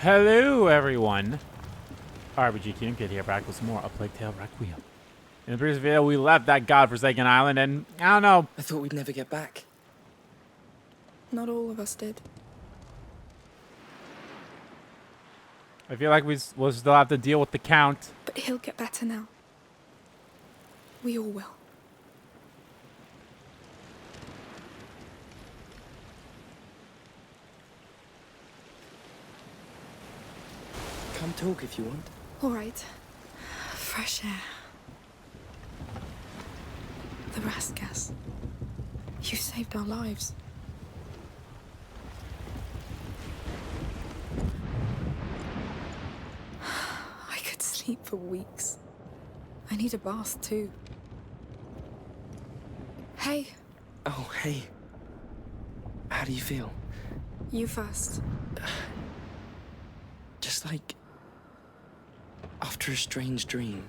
Hello, everyone. RPG Kingdom Kid here, back with some more A Plague Tale Requiem. In the previous video, we left that godforsaken island, and I don't know. I thought we'd never get back. Not all of us did. I feel like we'll still have to deal with the Count. But he'll get better now. We all will. Come talk if you want. All right. Fresh air. The rest gas. You saved our lives. I could sleep for weeks. I need a bath too. Hey, Oh, hey. How do you feel? you first. Just like... after a strange dream.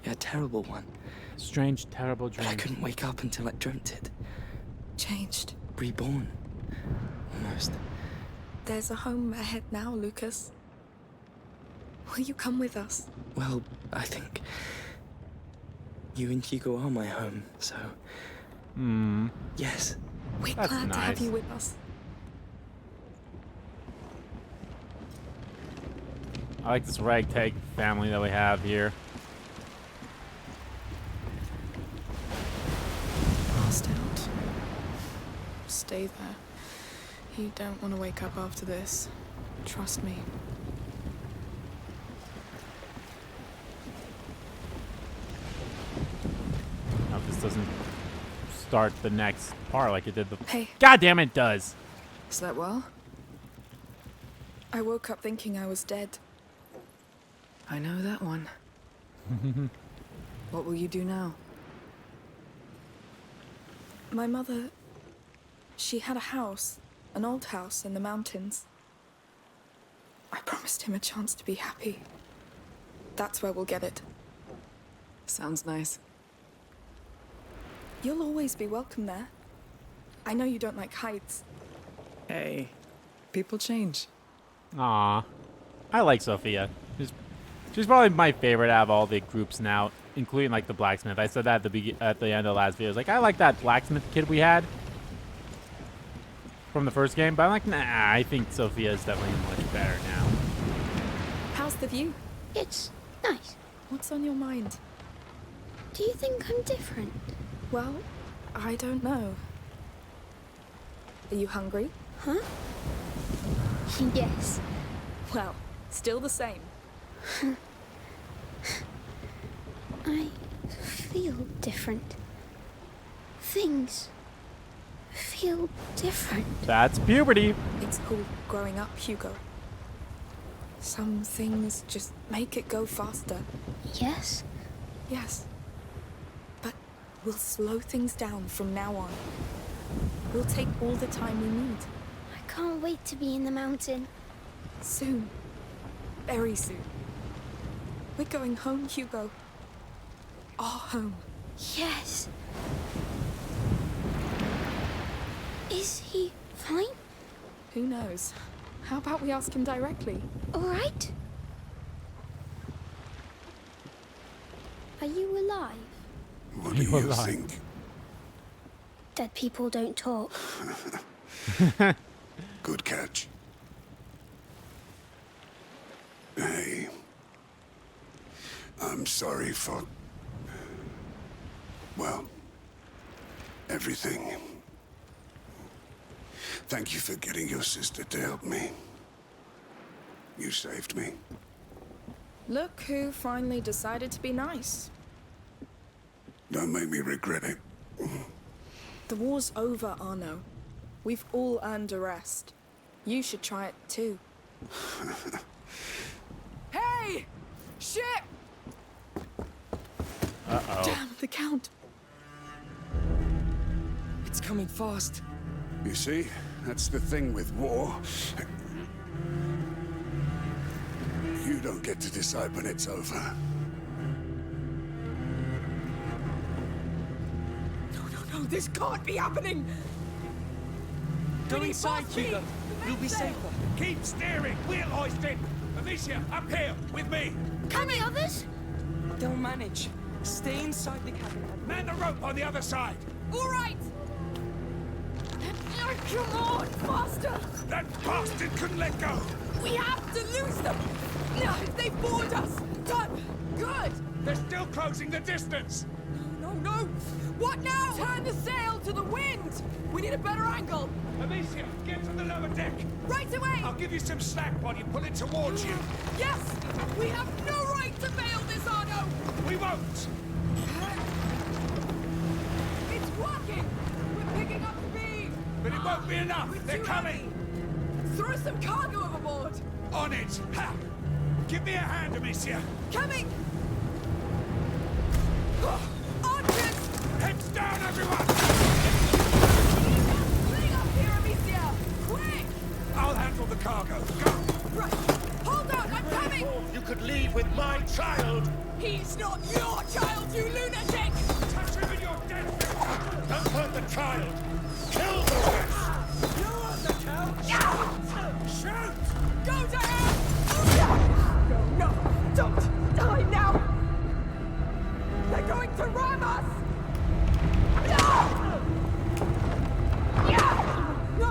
A terrible one. Strange, terrible But I dream. couldn't wake up until I dreamt it. Changed. Reborn. Almost. There's a home ahead now, Lucas. Will you come with us? Well, I think... you and Hugo are my home, so... Yes. We're That's glad to have nice. you with us. I like this ragtag family that we have here. Passed out. Stay there. You don't want to wake up after this. Trust me. I hope this doesn't start the next part like it did the... Hey, God damn it, does. slept well? I woke up thinking I was dead. I know that one. What will you do now? My mother, she had a house, an old house in the mountains. I promised him a chance to be happy. That's where we'll get it. Sounds nice. You'll always be welcome there. I know you don't like heights. Hey, people change. Aw. I like Sophia. She's probably my favorite out of all the groups now, including like the blacksmith. I said that at the end of the last video. I was like, I like that blacksmith kid we had from the first game, but I'm like, nah, I think Sophia is definitely much better now. How's the view? It's nice. What's on your mind? Do you think I'm different? Well, I don't know. Are you hungry? Huh? Yes. Well, still the same. I feel different. Things feel different. That's puberty. It's called growing up, Hugo. Some things just make it go faster. Yes? Yes. But we'll slow things down from now on. We'll take all the time we need. I can't wait to be in the mountain. Soon. Very soon. We're going home, Hugo. Our home. Yes. Is he fine? Who knows? How about we ask him directly? All right? Are you alive? What do You you alive? think? Dead people don't talk. Good catch. Hey. I'm sorry for... well, everything. Thank you for getting your sister to help me. You saved me. Look who finally decided to be nice. Don't make me regret it. The war's over, Arno. We've all earned a rest. You should try it too. Hey! Shit! Uh-oh. Damn, the Count. It's coming fast. You see, that's the thing with war. You don't get to decide when it's over. No, this can't be happening! Go inside, Hugo. You'll be safer. Keep steering. We'll hoist it. Amicia, up here with me. Come the others? They'll manage. Stay inside the cabin. Man the rope on the other side. All right! Come on, faster! That bastard couldn't let go. We have to lose them! If they board us! Done! Good! They're still closing the distance. No! What now? Turn the sail to the wind! We need a better angle! Amicia, get to the lower deck. Right away! I'll give you some slack while you pull it towards you. Yes! We have no right to fail this, Arno! We won't. It's working! We're picking up speed! But it won't be enough. They're too coming. Throw some cargo overboard! On it. Ha! Give me a hand, Amicia. Coming! Archers! Heads down, everyone. Clean up here, Amicia! Quick! I'll handle the cargo. Go. Right! Hold on, I'm coming! You could leave with my child. He's not your child, you lunatic! Touch him and you're dead. Don't hurt the child. Kill the rest. You're on the couch. Shoot! Go to hell! No, don't die now! They're going to ram us! No! Yeah! No!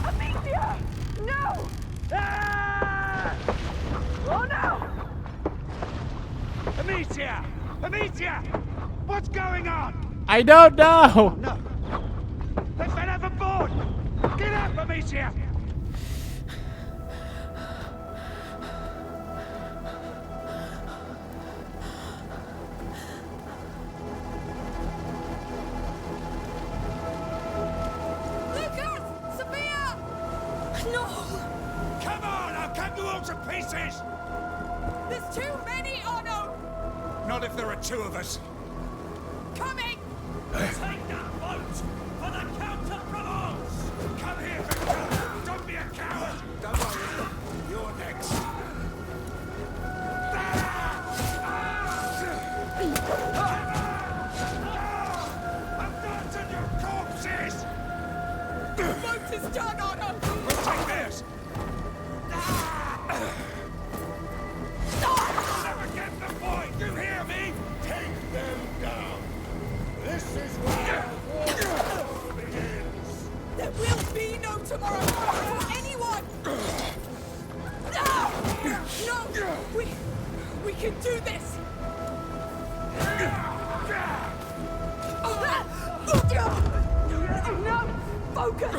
Amicia! No! Oh no! Amicia! Amicia! What's going on? I don't know. No. They fell overboard. Get up, Amicia! Lucas! Sophia! No! Come on, I'll cut you all to pieces! There's too many, Arno! Not if there are two of us. Coming! Take that boat for the Count of Provence! Come here, Victor! Don't be a coward! Don't worry, you're next. Abandon your corpses! The boat is done, Arno! We'll take theirs! You'll never get the point! You hear me? Take them down! This is where war begins! There will be no tomorrow for anyone! No! We can do this! No! Focus!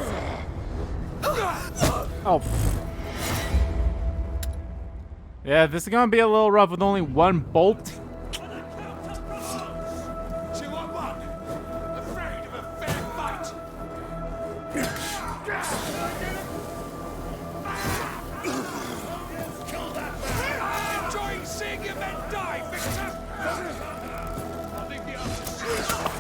Oh. Yeah, this is gonna be a little rough with only one bolt. 2 on 1! Afraid of a fair fight! Kill that man! Enjoying seeing your men die, Victor! I'll leave the others.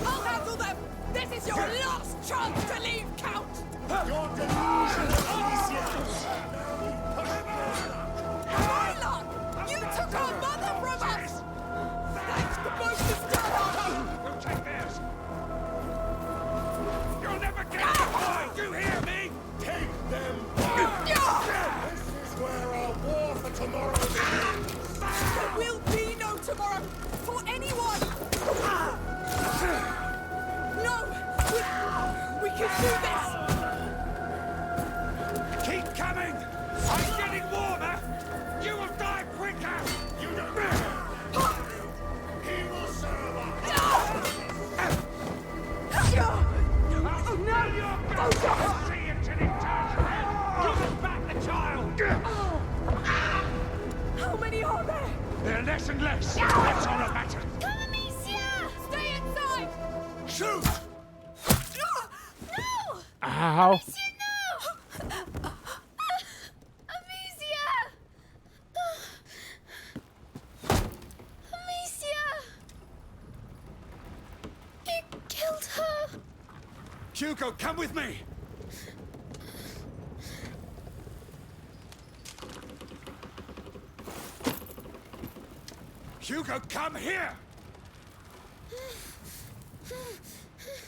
I'll handle them! This is your last chance to leave, Count! Your delusion, Amicia! Mylock! You took our mother from us! Thanks, the boat is done, Arno! We'll take theirs! You'll never get the point! You hear me? Take them down! This is where our war for tomorrow begins! There will be no tomorrow for anyone! No! We can do this! Keep coming! I'm getting warmer! You will die quicker! You don't He will serve us! Oh no! See it till it turns! Give us back the child! How many are there? There are less and less! That's all that matters! Come, Amicia! Stay inside! Shoot! No! Ow. Amicia, no! Amicia! Amicia! You killed her! Hugo, come with me! Hugo, come here!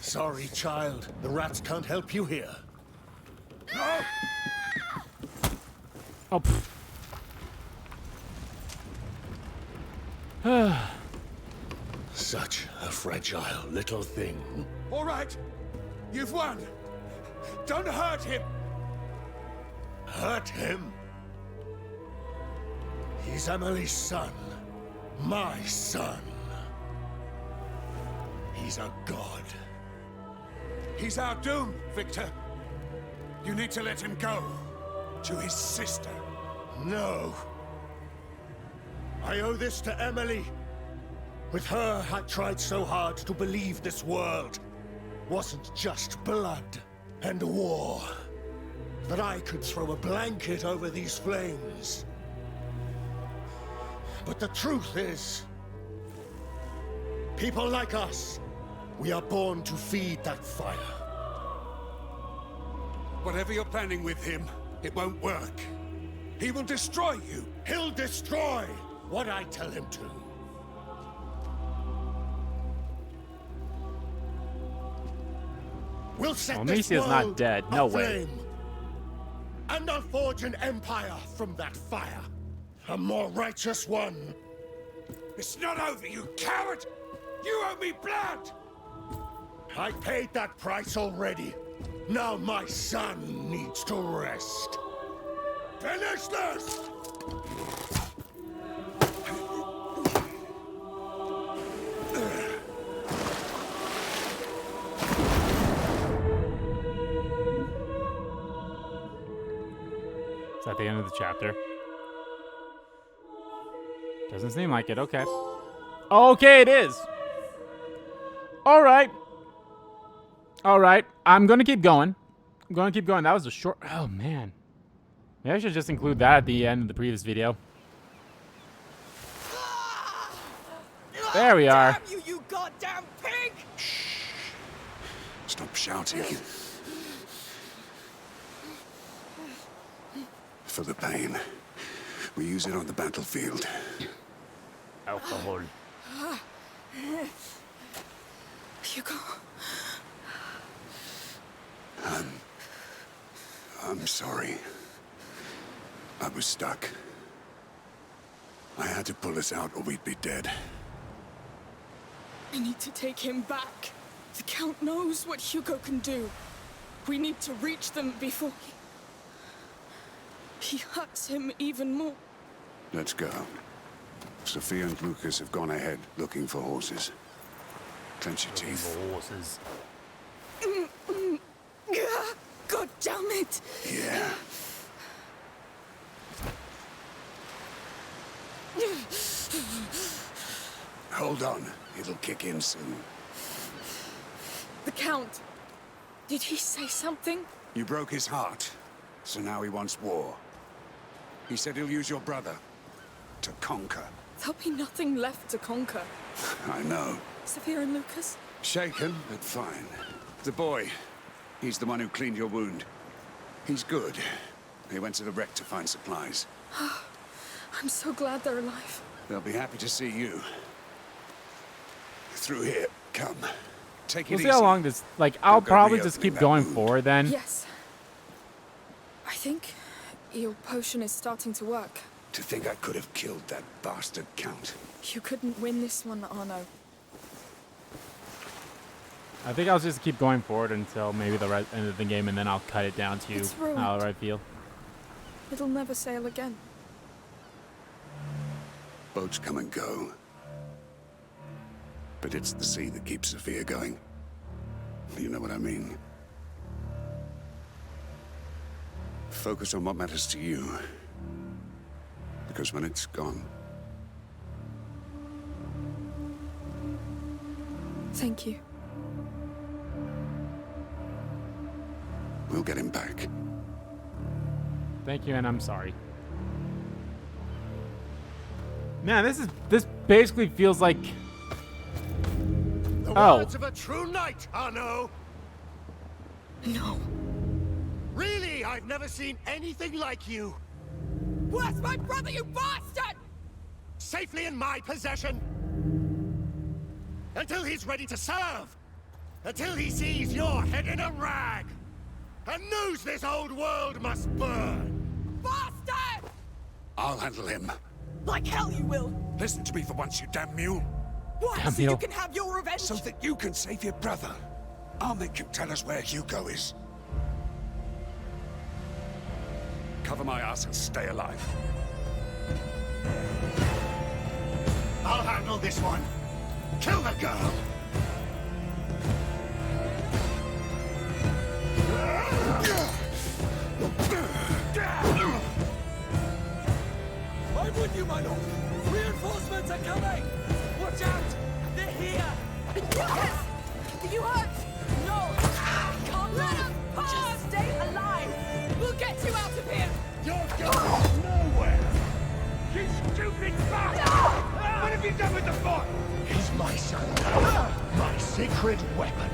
Sorry, child. The rats can't help you here. No! Oh, pff. Such a fragile little thing. All right. You've won. Don't hurt him. Hurt him? He's Emily's son. My son. He's a god. He's our doom, Victor. You need to let him go. To his sister. No. I owe this to Emily. With her, I tried so hard to believe this world wasn't just blood and war. That I could throw a blanket over these flames. But the truth is, people like us, we are born to feed that fire. Whatever you're planning with him, it won't work. He will destroy you. He'll destroy what I tell him to. We'll set Well, this Amicia's not world dead. No way. aflame. And I'll forge an empire from that fire. A more righteous one. It's not over, you coward! You owe me blood! I paid that price already. Now my son needs to rest. Finish this! Is that the end of the chapter? Doesn't seem like it. Okay. Okay, it is. All right. All right. I'm going to keep going. I'm going to keep going. That was a short... Oh, man. Maybe I should just include that at the end of the previous video. There we are. Damn you, you goddamn pig! Stop shouting. For the pain. We use it on the battlefield. Alcohol. Hugo. I'm sorry. I was stuck. I had to pull us out or we'd be dead. I need to take him back. The Count knows what Hugo can do. We need to reach them before he hurts him even more. Let's go. Sophia and Lucas have gone ahead looking for horses. Clench your teeth. Horses. God damn it! Yeah. Hold on. It'll kick in soon. The Count. Did he say something? You broke his heart, so now he wants war. He said he'll use your brother to conquer. There'll be nothing left to conquer. I know. Sophia and Lucas? Shaken, but fine. The boy, he's the one who cleaned your wound. He's good. He went to the wreck to find supplies. I'm so glad they're alive. They'll be happy to see you. Through here. Come. Take it We'll easy. see how long this... Like, I'll Don't go probably just reopening keep that going wound. forward then. Yes. I think your potion is starting to work. To think I could have killed that bastard Count. You couldn't win this one, Arno. I think I'll just keep going forward until maybe the end of the game, and then I'll cut it down to It's ruined. how I feel. It'll never sail again. Boats come and go. But it's the sea that keeps Sophia going. You know what I mean? Focus on what matters to you. Because when it's gone, Thank you. we'll get him back. Thank you, and I'm sorry. Man, this basically feels like... The Oh. words of a true knight, Arno. No. Really, I've never seen anything like you. Where's my brother, you bastard? Safely in my possession. Until he's ready to serve. Until he sees your head in a rag and knows this old world must burn. Bastard! I'll handle him. Like hell you will. Listen to me for once, you damn mule. Why? Damn So you mule. can have your revenge? So that you can save your brother. I'll make him tell us where Hugo is. Cover my ass and stay alive. I'll handle this one. Kill the girl. I'm with you, my lord. Reinforcements are coming. Watch out. They're here. Yes! You hurt? No! Can't let him pass! Just stay alive! We'll get you out of here! You're going nowhere. You stupid bastard! What have you done with the boy? He's my son now. My sacred weapon.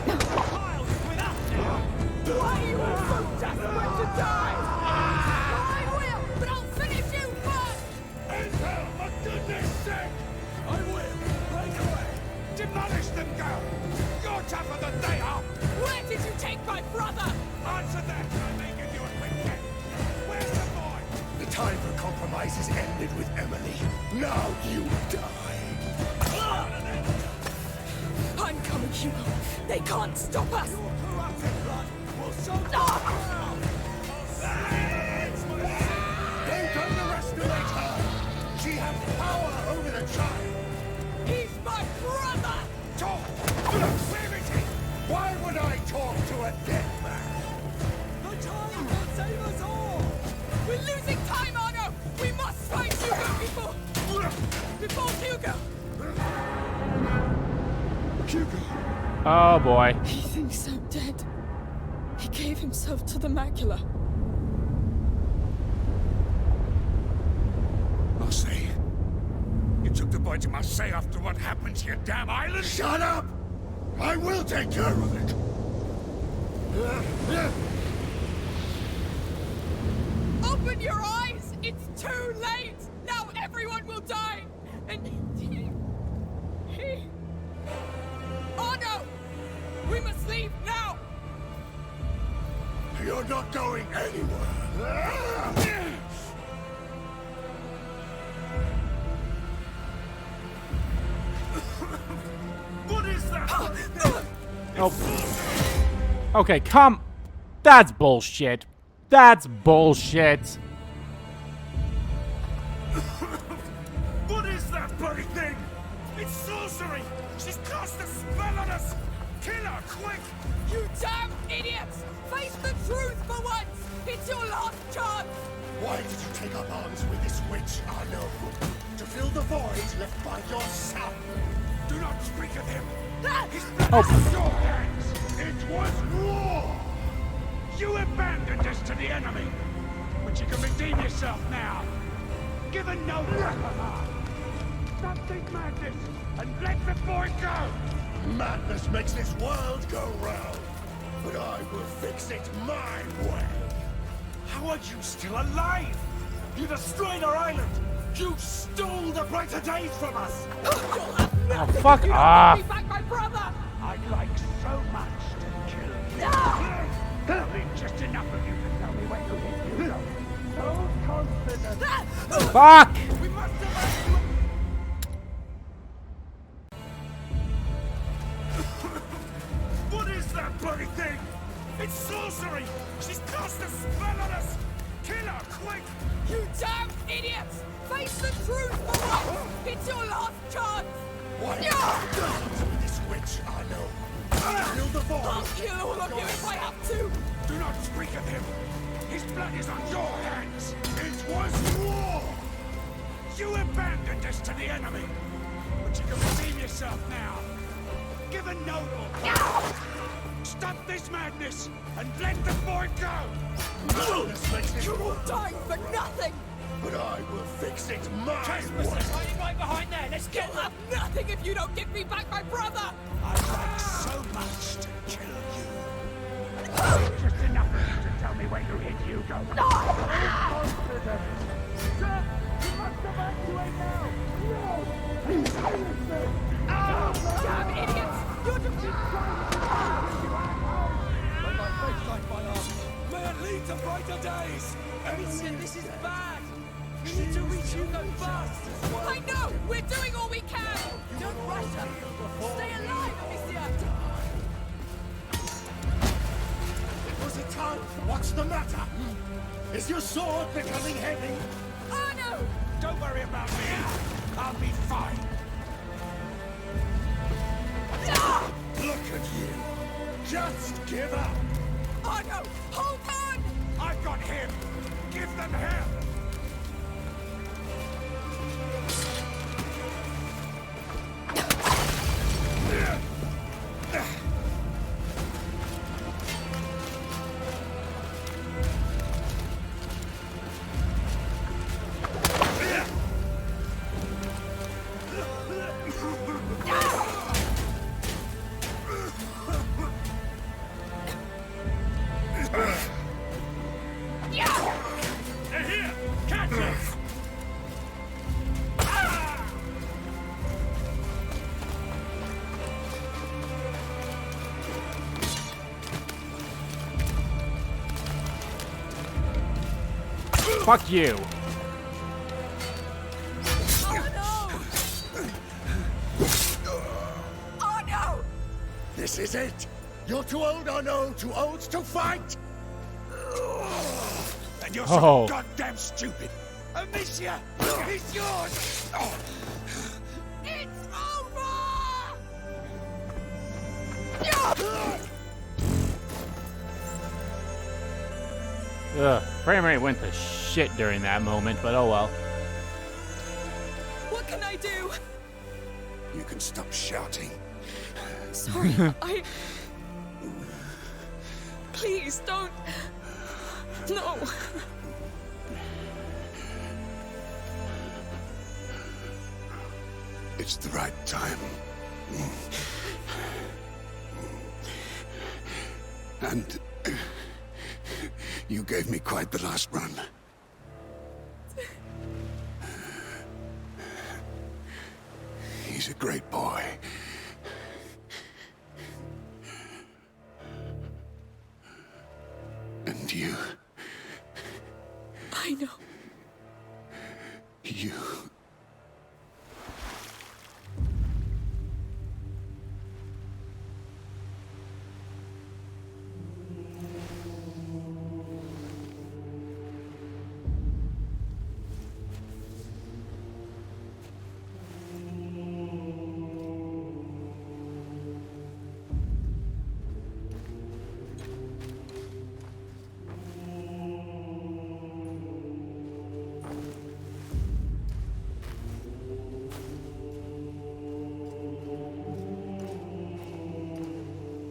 Child with us now. Why are you all so desperate to die? I will, but I'll finish you first! And hell, for goodness sake! I will. Break away. Demolish them, girl. You're tougher than they are. Where did you take my brother? Answer that, and I may give you a quick check. Where's the boy? The time for compromises ended with Emily. Now you die. I'm coming, Hugo. They can't stop us. Your corrupted blood will show the Ah! Don't underestimate her. She has power over the child. He's my brother! Talk! Where is he? Why would I talk to a dead man? The child will save us all. We're losing time, Arno! We must find Hugo before Hugo! Hugo. Oh boy. He thinks I'm dead. He gave himself to the macula. Marseille. You took the boy to Marseille after what happened to your damn island? Shut up! I will take care of it. Open your eyes! It's too late! Now everyone will die! And he... Arno! We must leave now! You're not going anywhere. What is that? Oh. Okay, come. That's bullshit. That's bullshit. What is that bloody thing? It's sorcery! She's cast a spell on us! Kill her, quick! You damn idiots! Face the truth for once! It's your last chance! Why did you take up arms with this witch, Arno? To fill the void left by your son. Do not speak of him! His Oh. blood is on your hands! It was war! You abandoned us to the enemy! But you can redeem yourself now! Give a note to her! Stop this madness and let the boy go! Madness makes this world go round. But I will fix it my way. How are you still alive? You destroyed our island! You stole the brighter days from us! Oh, fuck You don't off. give me back my brother! I'd like so much to kill you. There'll be just enough of you to tell me when to hit you. So confident. Fuck. We must have What is that bloody thing? It's sorcery! She's cast a spell on us! Kill her, quick! You damn idiots! Face the truth for once! It's your last chance! Why did you take up arms with this witch, Arno? To fill the void. I'll kill all of you if I have to! Do not speak of him! His blood is on your hands! It was war! You abandoned us to the enemy! But you can redeem yourself now! Give a note or stop this madness and let the boy go! Madness makes this You will world die for nothing! but I will fix it my way. hiding right behind there! Let's You'll have nothing if you don't give me back my brother! I'd like so much to kill you. Just enough of you to tell me when to hit Hugo. Sir, you must evacuate now! Damn idiots! You're just trying to brighter days! Amicia, this is bad! We need to reach Hugo fast! I know! We're doing all we can! Don't rush her! Stay alive, Amicia! Was it time? What's the matter? Is your sword becoming heavy? Oh no! Don't worry about me. I'll be fine. Look at you. Just give up. Oh no! Hold on! I've got him. Give them him. They're here. Catch him. Fuck you. Oh no! Oh no! This is it. You're too old or no, too old to fight. And you're Oh. so goddamn stupid. Amicia, he's yours. It's over! Ugh. Frame rate went to shit during that moment, but oh well. What can I do? You can stop shouting. Sorry, I... Please, don't... No. It's the right time. And you gave me quite the last run. He's a great boy. And you, I know. you.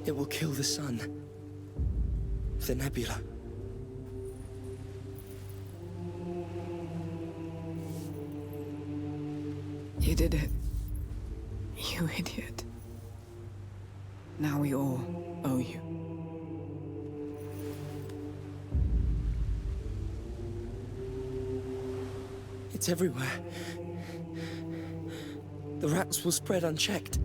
It will kill the sun. The nebula. You did it. You idiot. Now we all owe you. It's everywhere. The rats will spread unchecked.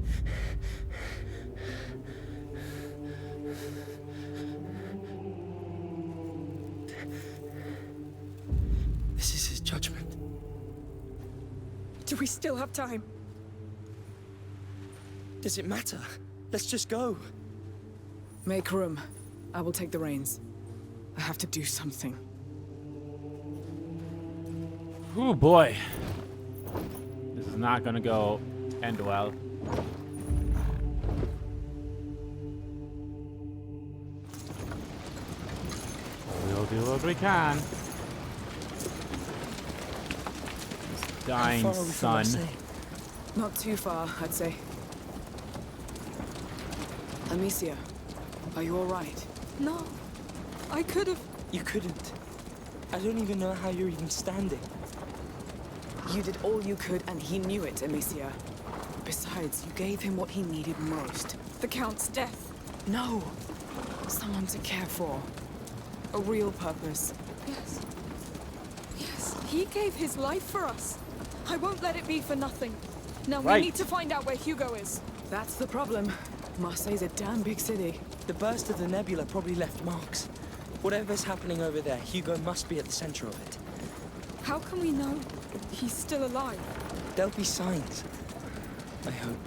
This is his judgment. Do we still have time? Does it matter? Let's just go. Make room. I will take the reins. I have to do something. Oh boy. This is not gonna go end well. We'll do what we can. This dying How far are we from our sun. say? Not too far, I'd say. Amicia, are you all right? No. I could have... You couldn't. I don't even know how you're even standing. You did all you could, and he knew it, Amicia. Besides, you gave him what he needed most. The Count's death. No! Someone to care for. A real purpose. Yes. Yes, he gave his life for us. I won't let it be for nothing. Now Right. we need to find out where Hugo is. That's the problem. Marseille's a damn big city. The burst of the nebula probably left marks. Whatever's happening over there, Hugo must be at the center of it. How can we know he's still alive? There'll be signs. I hope.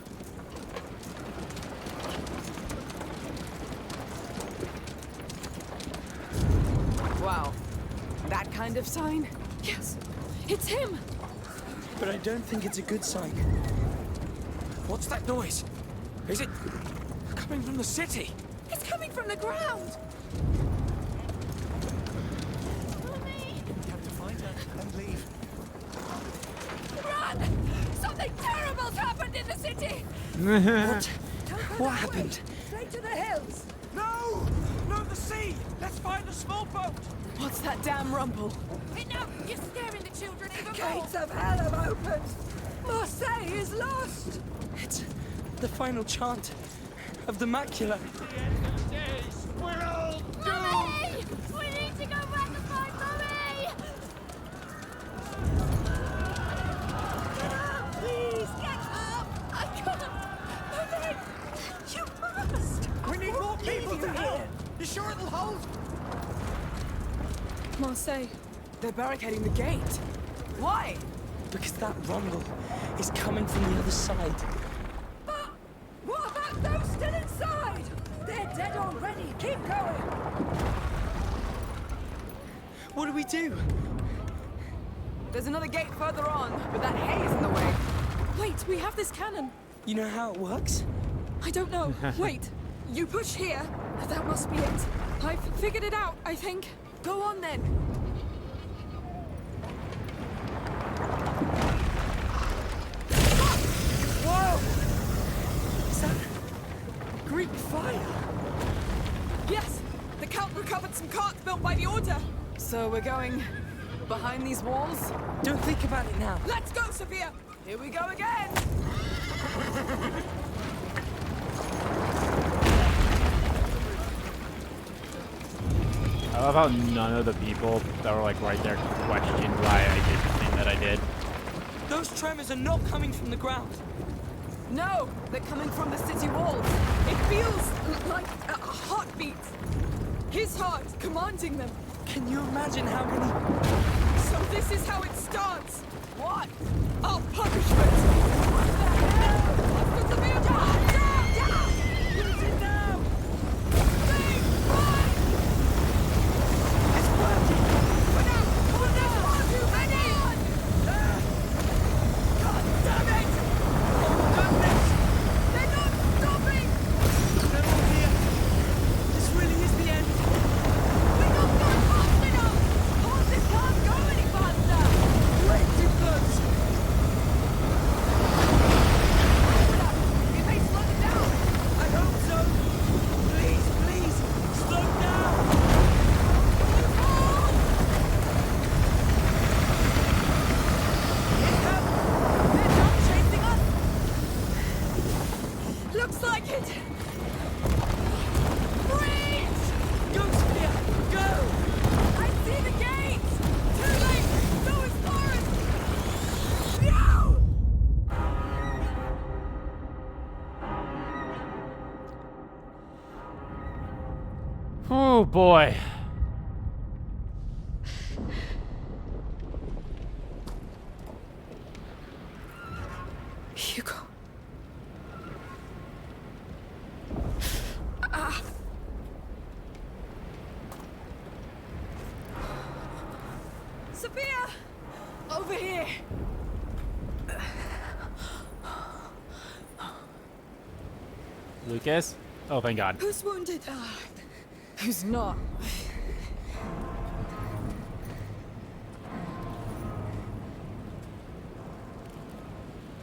Wow. That kind of sign? Yes, it's him. But I don't think it's a good sign. What's that noise? Is it coming from the city? It's coming from the ground. Mummy! We have to find her and leave. Run! Something terrible's happened in the city! What happened? Straight to the hills! No! No, the sea! Let's find the small boat! What's that damn rumble? Enough! You're scaring the children even more! Gates of hell have opened! Marseille is lost! It's the final chant of the macula. Mummy! We need to go back and find Mummy! Please, get up! I can't! Mummy! You must! We need more people to help! You sure it'll hold? Marseille. They're barricading the gate. Why? Because that rumble is coming from the other side. But what about those still inside? They're dead already. Keep going. What do we do? There's another gate further on, but that hay is in the way. Wait, we have this cannon. You know how it works? I don't know. Wait, you push here. That must be it. I've figured it out, I think. Go on then. Whoa! Is that Greek fire? Yes, the Count recovered some carts built by the Order. So we're going behind these walls? Don't think about it now. Let's go, Sophia. Here we go again. I love how none of the people that were like right there questioned why I did the thing that I did. Those tremors are not coming from the ground. No, they're coming from the city walls. It feels like a heartbeat. His heart commanding them. Can you imagine how many... So this is how it starts. What? Our punishment. What the hell? Let's go to the down. Use it now! It's working. But now, far too many. God damn it! Oh goodness! They're not stopping. They're all here. This really is the end. We don't go fast enough. Horses can't go any faster. Way too close. We may slow them down. I hope so. Please, please, slow down. They're not chasing us. Looks like it. Freeze! Go, Sophia, go! I see the gates. Too late. So is Forrest. No! Oh boy. Hugo. Sophia! Over here. Lucas? Oh, thank God. Who's wounded? Who's not?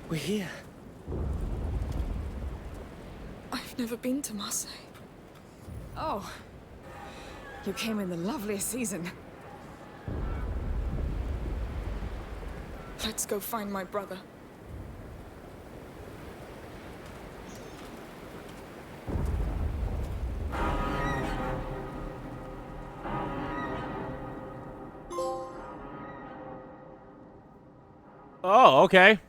We're here. I've never been to Marseille. Oh. You came in the loveliest season. Let's go find my brother. Oh, okay.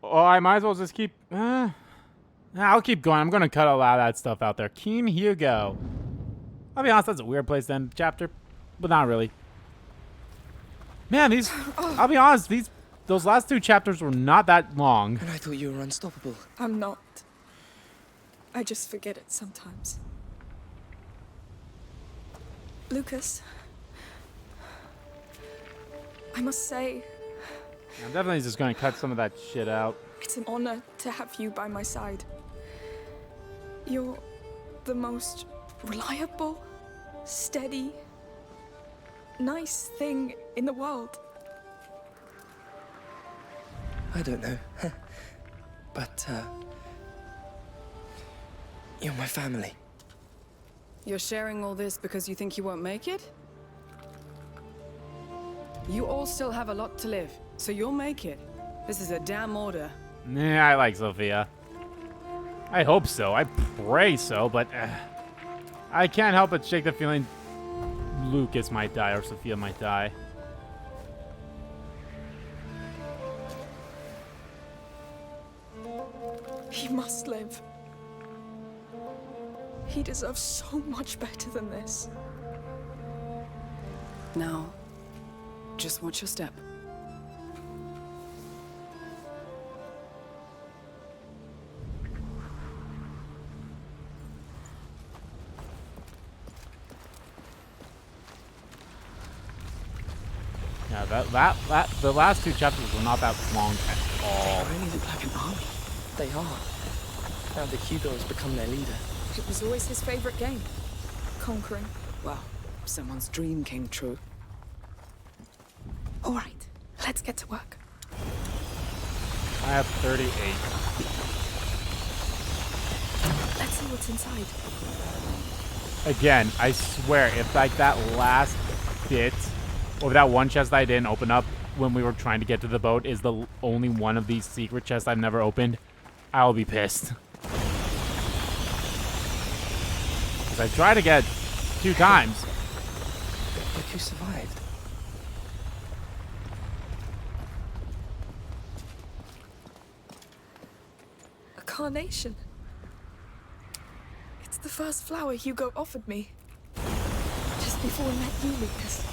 Oh, I might as well just keep... I'll keep going. I'm going to cut a lot of that stuff out there. King Hugo. I'll be honest, that's a weird place to end the chapter, but not really. Man, these, I'll be honest, those last 2 chapters were not that long. And I thought you were unstoppable. I'm not. I just forget it sometimes. Lucas, I must say, I'm definitely just going to cut some of that shit out. it's an honor to have you by my side. You're the most reliable, steady, nice thing in the world. I don't know. But, you're my family. You're sharing all this because you think you won't make it? You all still have a lot to live, so you'll make it. This is a damn order. Nah, I like Sophia. I hope so. I pray so, but I can't help but shake the feeling Lucas might die or Sophia might die. He must live. He deserves so much better than this. Now, just watch your step. Yeah, the last 2 chapters were not that long at all. They really look like an army. They are. Now that Hugo has become their leader. It was always his favorite game. Conquering. Well, someone's dream came true. All right, let's get to work. I have 38. Let's see what's inside. Again, I swear, if like that last bit, or that one chest I didn't open up when we were trying to get to the boat is the only one of these secret chests I've never opened, I'll be pissed. Because I tried to get 2 times. Look who survived. A carnation. It's the first flower Hugo offered me. Just before I met you, Lucas.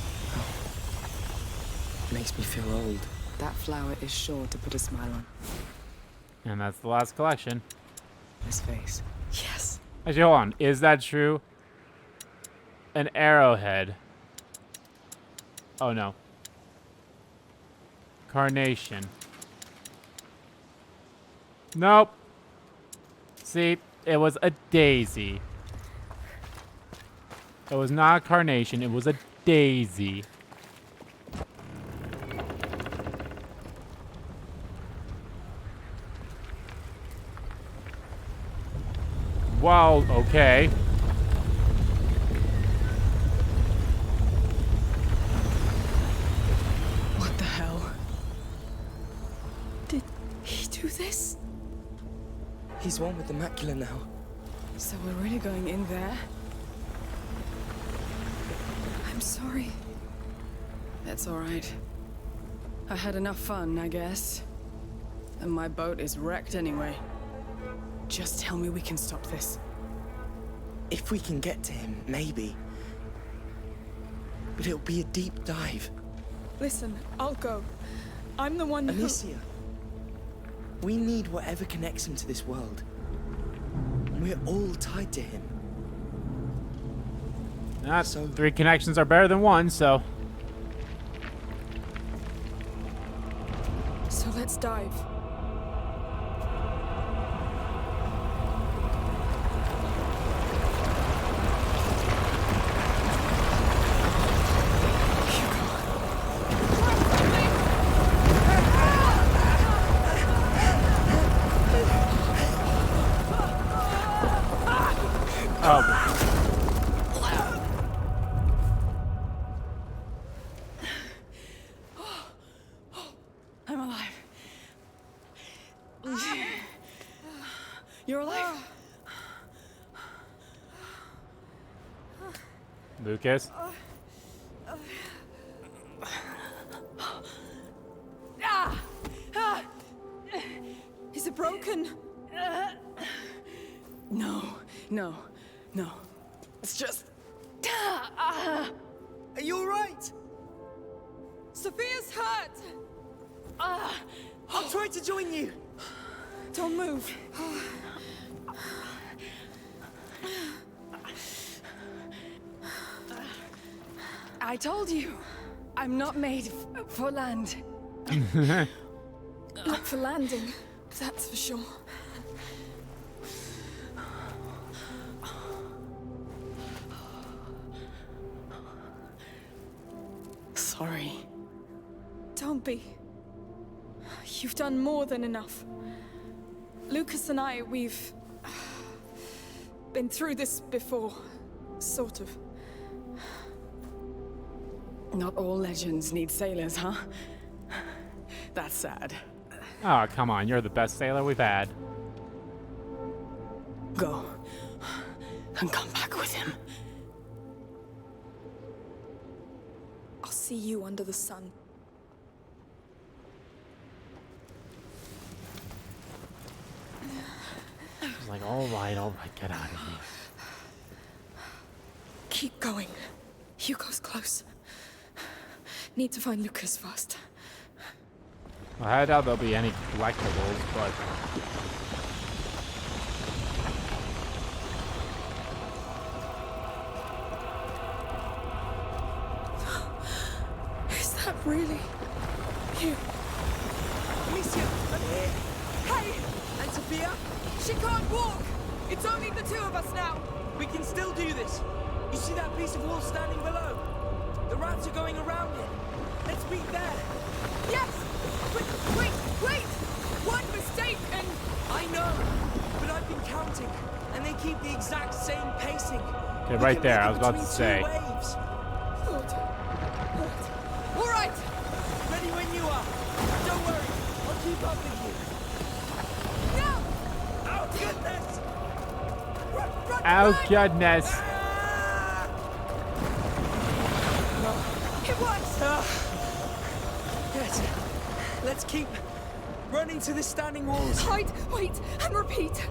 Makes me feel old. That flower is sure to put a smile on And that's the last collection. his face. Yes. Actually, hold on. Is that true? An arrowhead. Oh, no. Carnation. Nope. See, it was a daisy. It was not a carnation. It was a daisy. Well, okay. What the hell? Did he do this? He's one with the macula now. So we're really going in there? I'm sorry. That's all right. I had enough fun, I guess. And my boat is wrecked anyway. Just tell me we can stop this. If we can get to him, maybe. But it'll be a deep dive. Listen, I'll go. I'm the one who... Amicia, we need whatever connects him to this world. We're all tied to him. So 3 connections are better than 1, so... So let's dive. I'm alive. You're alive? Lucas? Is it broken? No. It's just... Are you alright? Sophia's hurt! I'll try to join you. Don't move. I told you, I'm not made for land. Not for landing, that's for sure. Sorry. Don't be. You've done more than enough. Lucas and I, we've been through this before, sort of. Not all legends need sailors, huh? That's sad. Oh, come on. You're the best sailor we've had. Go. And come back with him. I'll see you under the sun. He's like, all right, get out of here. Keep going. Hugo's close. Need to find Lucas first. Well, I doubt there'll be any collectibles, but... Is that really you? Amicia, I'm here. Hey! And Sophia? She can't walk! It's only the two of us now! We can still do this. You see that piece of wall standing below? The rats are going around it. Let's meet there. Yes! But wait! One mistake and... I know, but I've been counting, and they keep the exact same pacing. Okay, right there, I was about to Between say. two waves. Good. All right! Ready when you are. Don't worry, I'll keep up with you. No! Oh, goodness! Run! Oh, goodness. It works! Yes, let's keep running to the standing walls. Hide, wait, and repeat.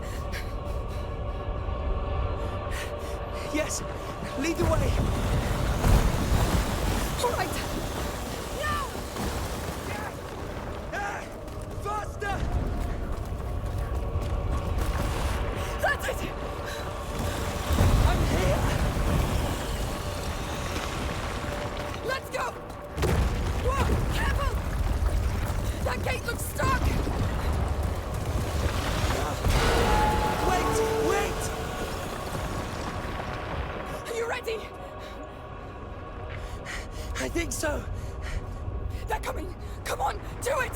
Yes, lead the way. All right. Now! Faster! That's it. I'm here! Let's go! Whoa! Careful! That gate looks stuck! Wait! Are you ready? I think so. They're coming! Come on, do it!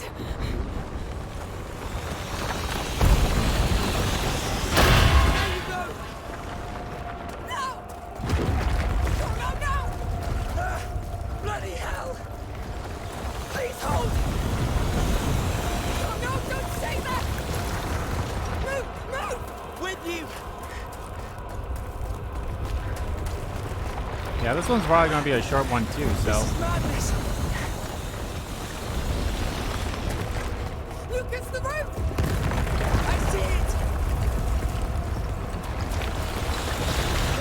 There you go! No! No! Bloody hell! Please hold! No, don't stay there! Move! With you! Yeah, this one's probably going to be a short one, too, so... This is madness! Lucas, the rope! I see it!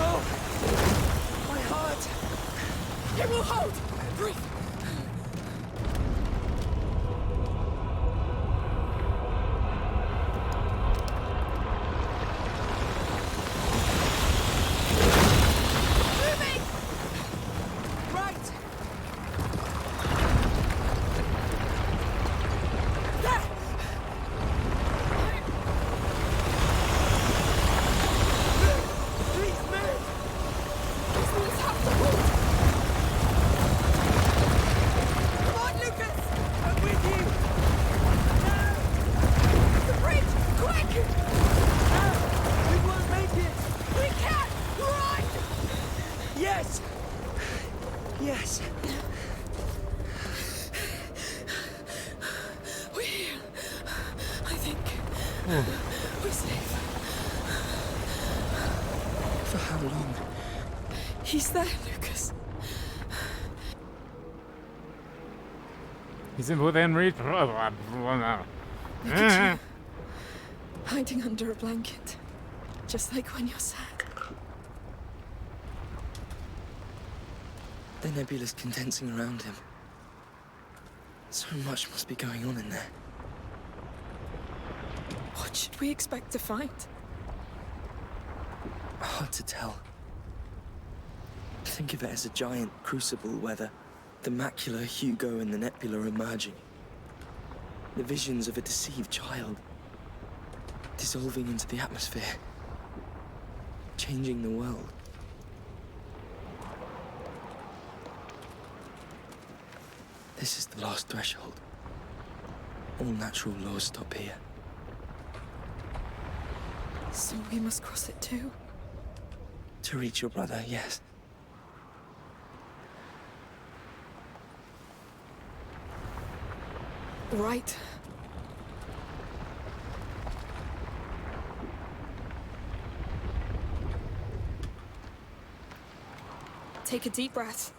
Oh! My heart! It will hold! Breathe! Moving! Right! There! Please move! These wheels have to hold! Come on, Lucas! I'm with you! The bridge! Quick! We won't make it! We can! Run! Yes! Yes! We're here. I think we're safe. For how long? He's there, Lucas. He's in within reach. Look at you. Hiding under a blanket. Just like when you're sad. The nebula's condensing around him. So much must be going on in there. What should we expect to find? Hard to tell. Think of it as a giant crucible where the macula, Hugo, and the nebula are merging. The visions of a deceived child dissolving into the atmosphere, changing the world. This is the last threshold. All natural laws stop here. So we must cross it too? To reach your brother, yes. Right. Take a deep breath.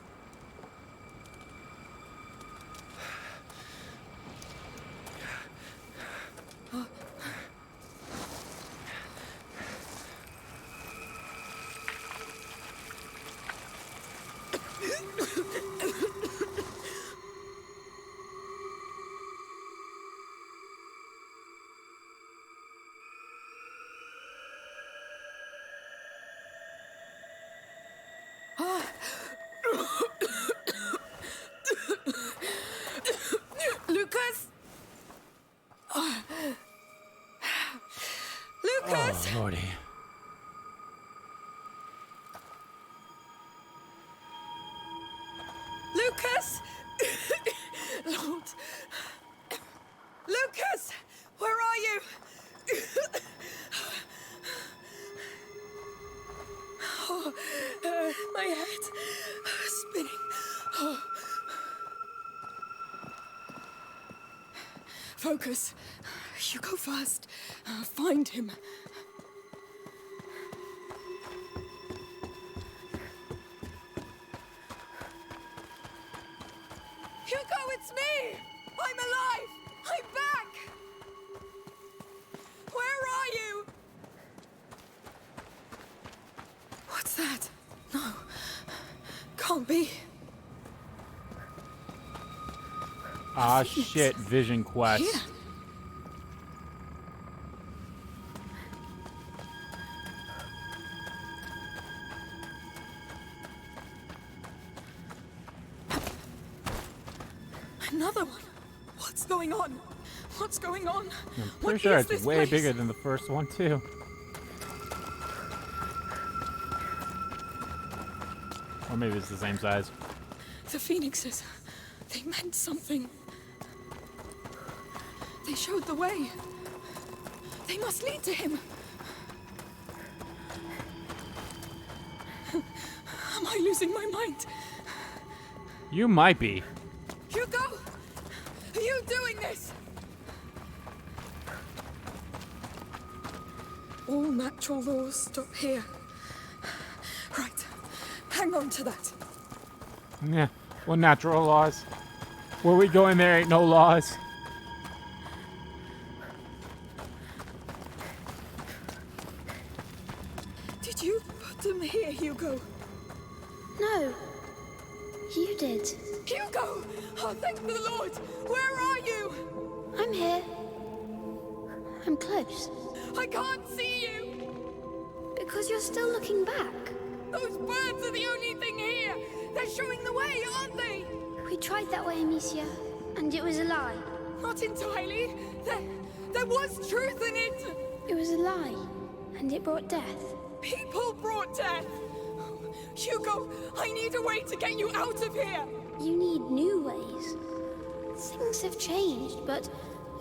Lucas! Lucas! Oh, Lordy. Lucas! Lord. Lucas! Where are you? Oh, my head spinning. Oh. Focus. You go first. Find him. Hugo, it's me! I'm alive! I'm back! Where are you? What's that? No. Can't be. Ah, shit. Vision quest. Here. Another one. What's going on? What's going on? I'm What pretty sure is it's this way place? bigger than the first one, too. Or maybe it's the same size. The phoenixes. They meant something. They showed the way. They must lead to him. Am I losing my mind? You might be. Hugo! Are you doing this? All natural laws stop here. Right. Hang on to that. Yeah. What natural laws? Where we going, there ain't no laws. Did you put them here, Hugo? No. You did. Hugo! Oh, thank the Lord! Where are you? I'm here. I'm close. I can't see you! Because you're still looking back. Those birds are the only thing here! They're showing the way, aren't they? We tried that way, Amicia, and it was a lie. Not entirely. There was truth in it! It was a lie, and it brought death. People brought death! Hugo, I need a way to get you out of here! You need new ways. Things have changed, but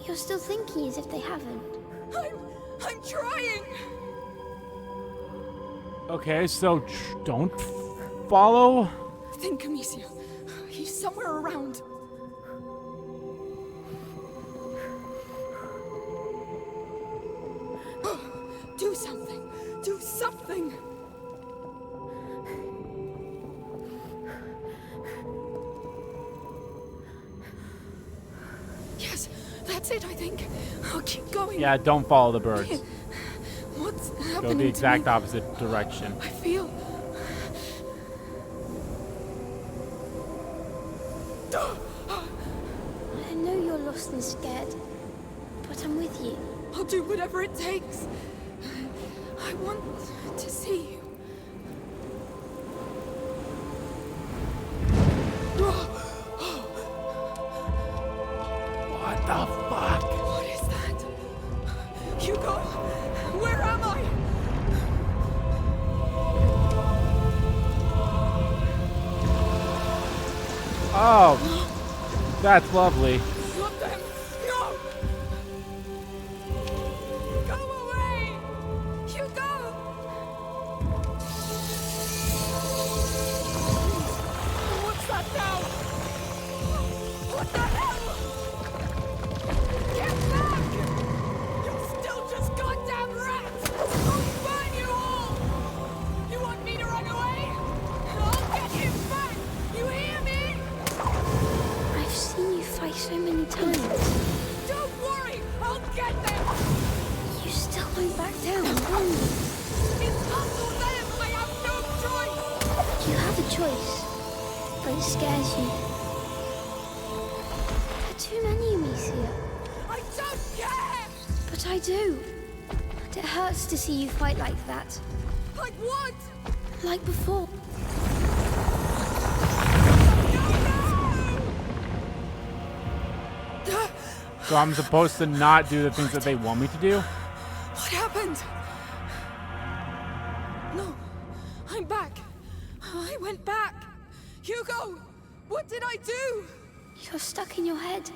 you're still thinking as if they haven't. I'm trying! Okay, so don't follow? Think, Amicia. He's somewhere around. Do something! Do something! Yes, that's it, I think. I'll keep going. Yeah, don't follow the birds. What's Go happening the exact to me? opposite direction. I feel... lost and scared, but I'm with you. I'll do whatever it takes. I want to see you. What the fuck? What is that? Hugo, where am I? Oh, that's lovely. Stop them! No! Go away! Hugo! What's that now? What the hell? Get back! You're still just goddamn rats! I'll burn you all! You want me to run away? I'll get him back! You hear me? I've seen you fight so many times. Don't worry! I'll get them! You still won't back down, will you? It's up to them! I have no choice! You have a choice, but it scares you. There are too many, Amicia. I don't care! But I do. And it hurts to see you fight like that. Like what? Like before. So I'm supposed to not do the things that they want me to do? What happened? No, I'm back. I went back. Hugo, what did I do? You're stuck in your head.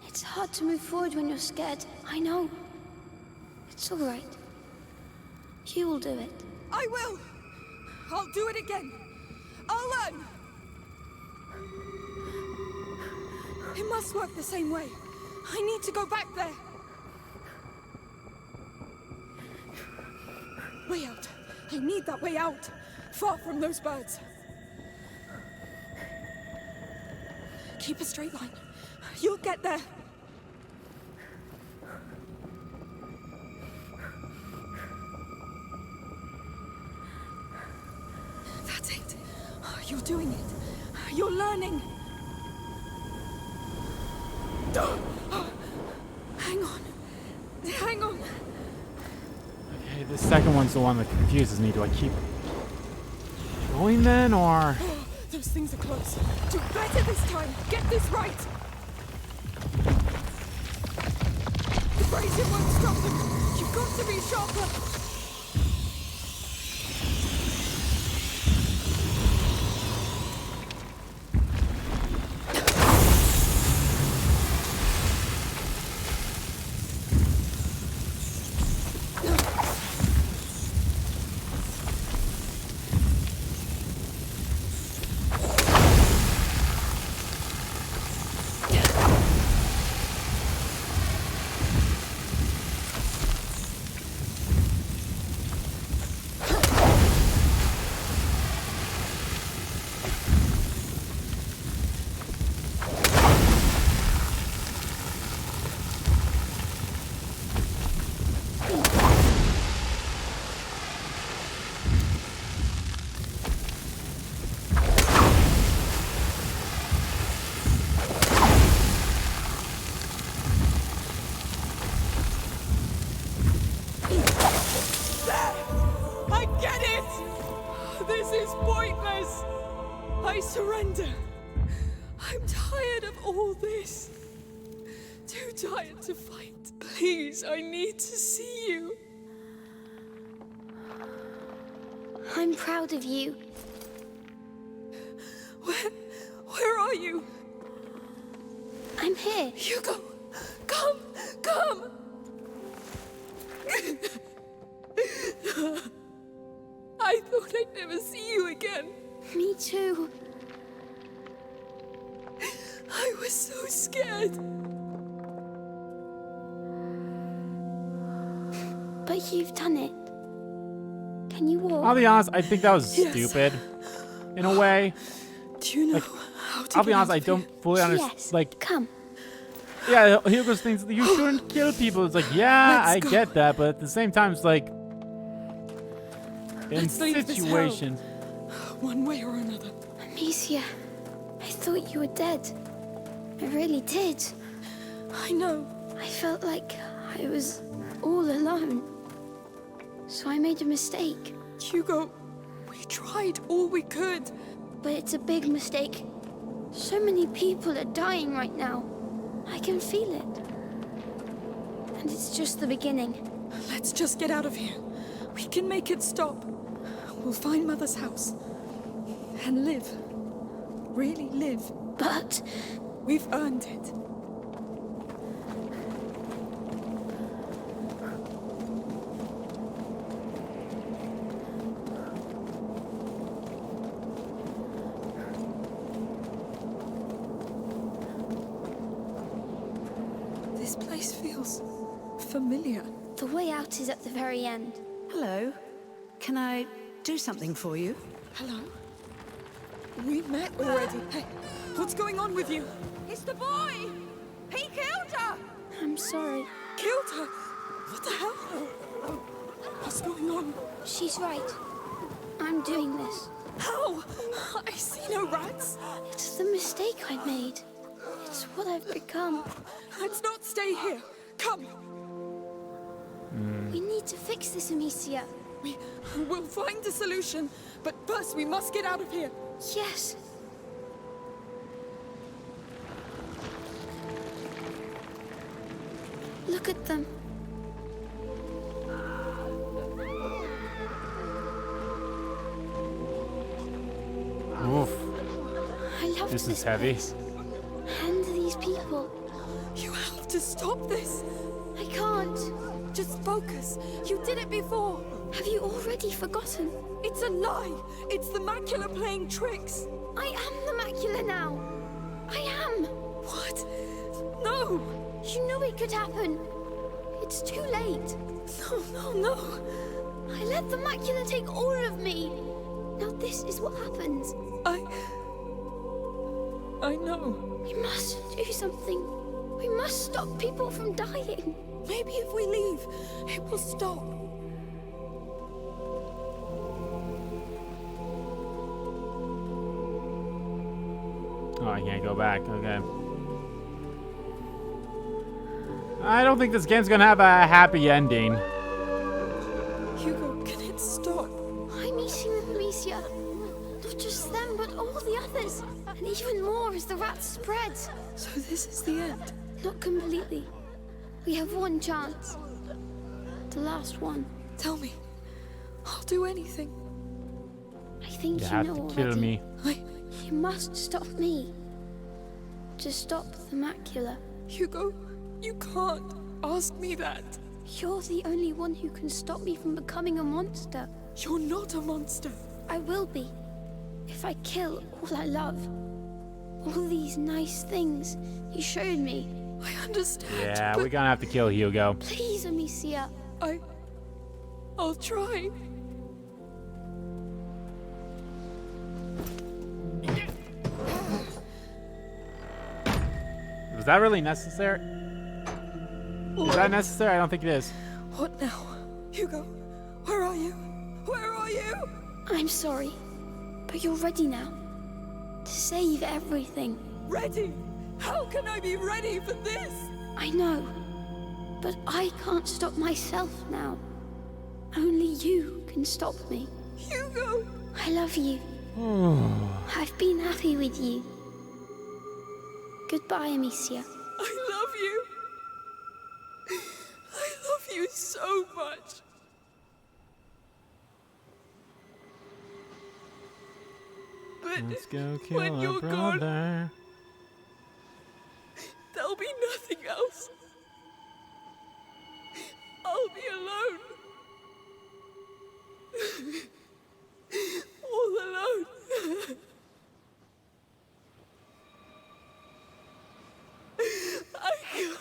It's hard to move forward when you're scared. I know. It's all right. You will do it. I will. I'll do it again. I'll learn. It must work the same way. I need to go back there. Way out. I need that way out. Far from those birds. Keep a straight line. You'll get there. That's it. You're doing it. You're learning. Hang on. Hang on. Okay, the second one's the one that confuses me. Do I keep going then, or... Those things are close. Do better this time. Get this right. The brazier won't stop them. You've got to be sharper. I surrender. I'm tired of all this. Too tired to fight. Please, I need to see you. I'm proud of you. Where are you? I'm here. Hugo, come, come. I thought I'd never see you again. Me too. I was so scared. But you've done it. Can you walk? I'll be honest, I think that was Yes. stupid. In a way. Do you know Like, how to I'll be get honest, out I of here? don't fully understand. Yes. Like, Come. yeah, Hugo's things, you shouldn't kill people. It's like, yeah, Let's I go. get that, but at the same time, it's like, in Let's leave this hell. situations. One way or another. Amicia, I thought you were dead. I really did. I know. I felt like I was all alone. So I made a mistake. Hugo, we tried all we could. But it's a big mistake. So many people are dying right now. I can feel it. And it's just the beginning. Let's just get out of here. We can make it stop. We'll find Mother's house. And live. Really live. But we've earned it. This place feels familiar. The way out is at the very end. Hello. Can I do something for you? Hello? We met already. Hey, what's going on with you? It's the boy! He killed her! I'm sorry. Killed her? What the hell? What's going on? She's right. I'm doing this. How? I see no rats. It's the mistake I made. It's what I've become. Let's not stay here. Come. We need to fix this, Amicia. We'll find a solution, but first we must get out of here. Yes. Look at them. Oof. I love This is heavy. place. And these people. You have to stop this. I can't. Just focus. You did it before. Have you already forgotten? It's a lie. It's the macula playing tricks. I am the macula now. I am. What? No. You knew it could happen. It's too late. No. I let the macula take all of me. Now this is what happens. I know. We must do something. We must stop people from dying. Maybe if we leave, it will stop. Oh, I can't go back. Okay. I don't think this game's gonna have a happy ending. Hugo, can it stop? I'm eating with Amicia. Not just them, but all the others. And even more as the rats spread. So this is the end? Not completely. We have one chance. The last one. Tell me. I'll do anything. I think You you have know to already. kill me. You must stop me. To stop the macula. Hugo, you can't ask me that. You're the only one who can stop me from becoming a monster. You're not a monster. I will be. If I kill all I love. All these nice things you showed me. I understand. Yeah, we're gonna have to kill Hugo. Please, Amicia. I'll try. Was that really necessary? Is that necessary? I don't think it is. What now? Hugo, where are you? Where are you? I'm sorry, but you're ready now. To save everything. Ready? How can I be ready for this? I know, but I can't stop myself now. Only you can stop me. Hugo! I love you. I've been happy with you. Goodbye, Amicia. I love you. I love you so much. But Let's go kill when our you're brother. gone, there'll be nothing else. I'll be alone. All alone. I can't.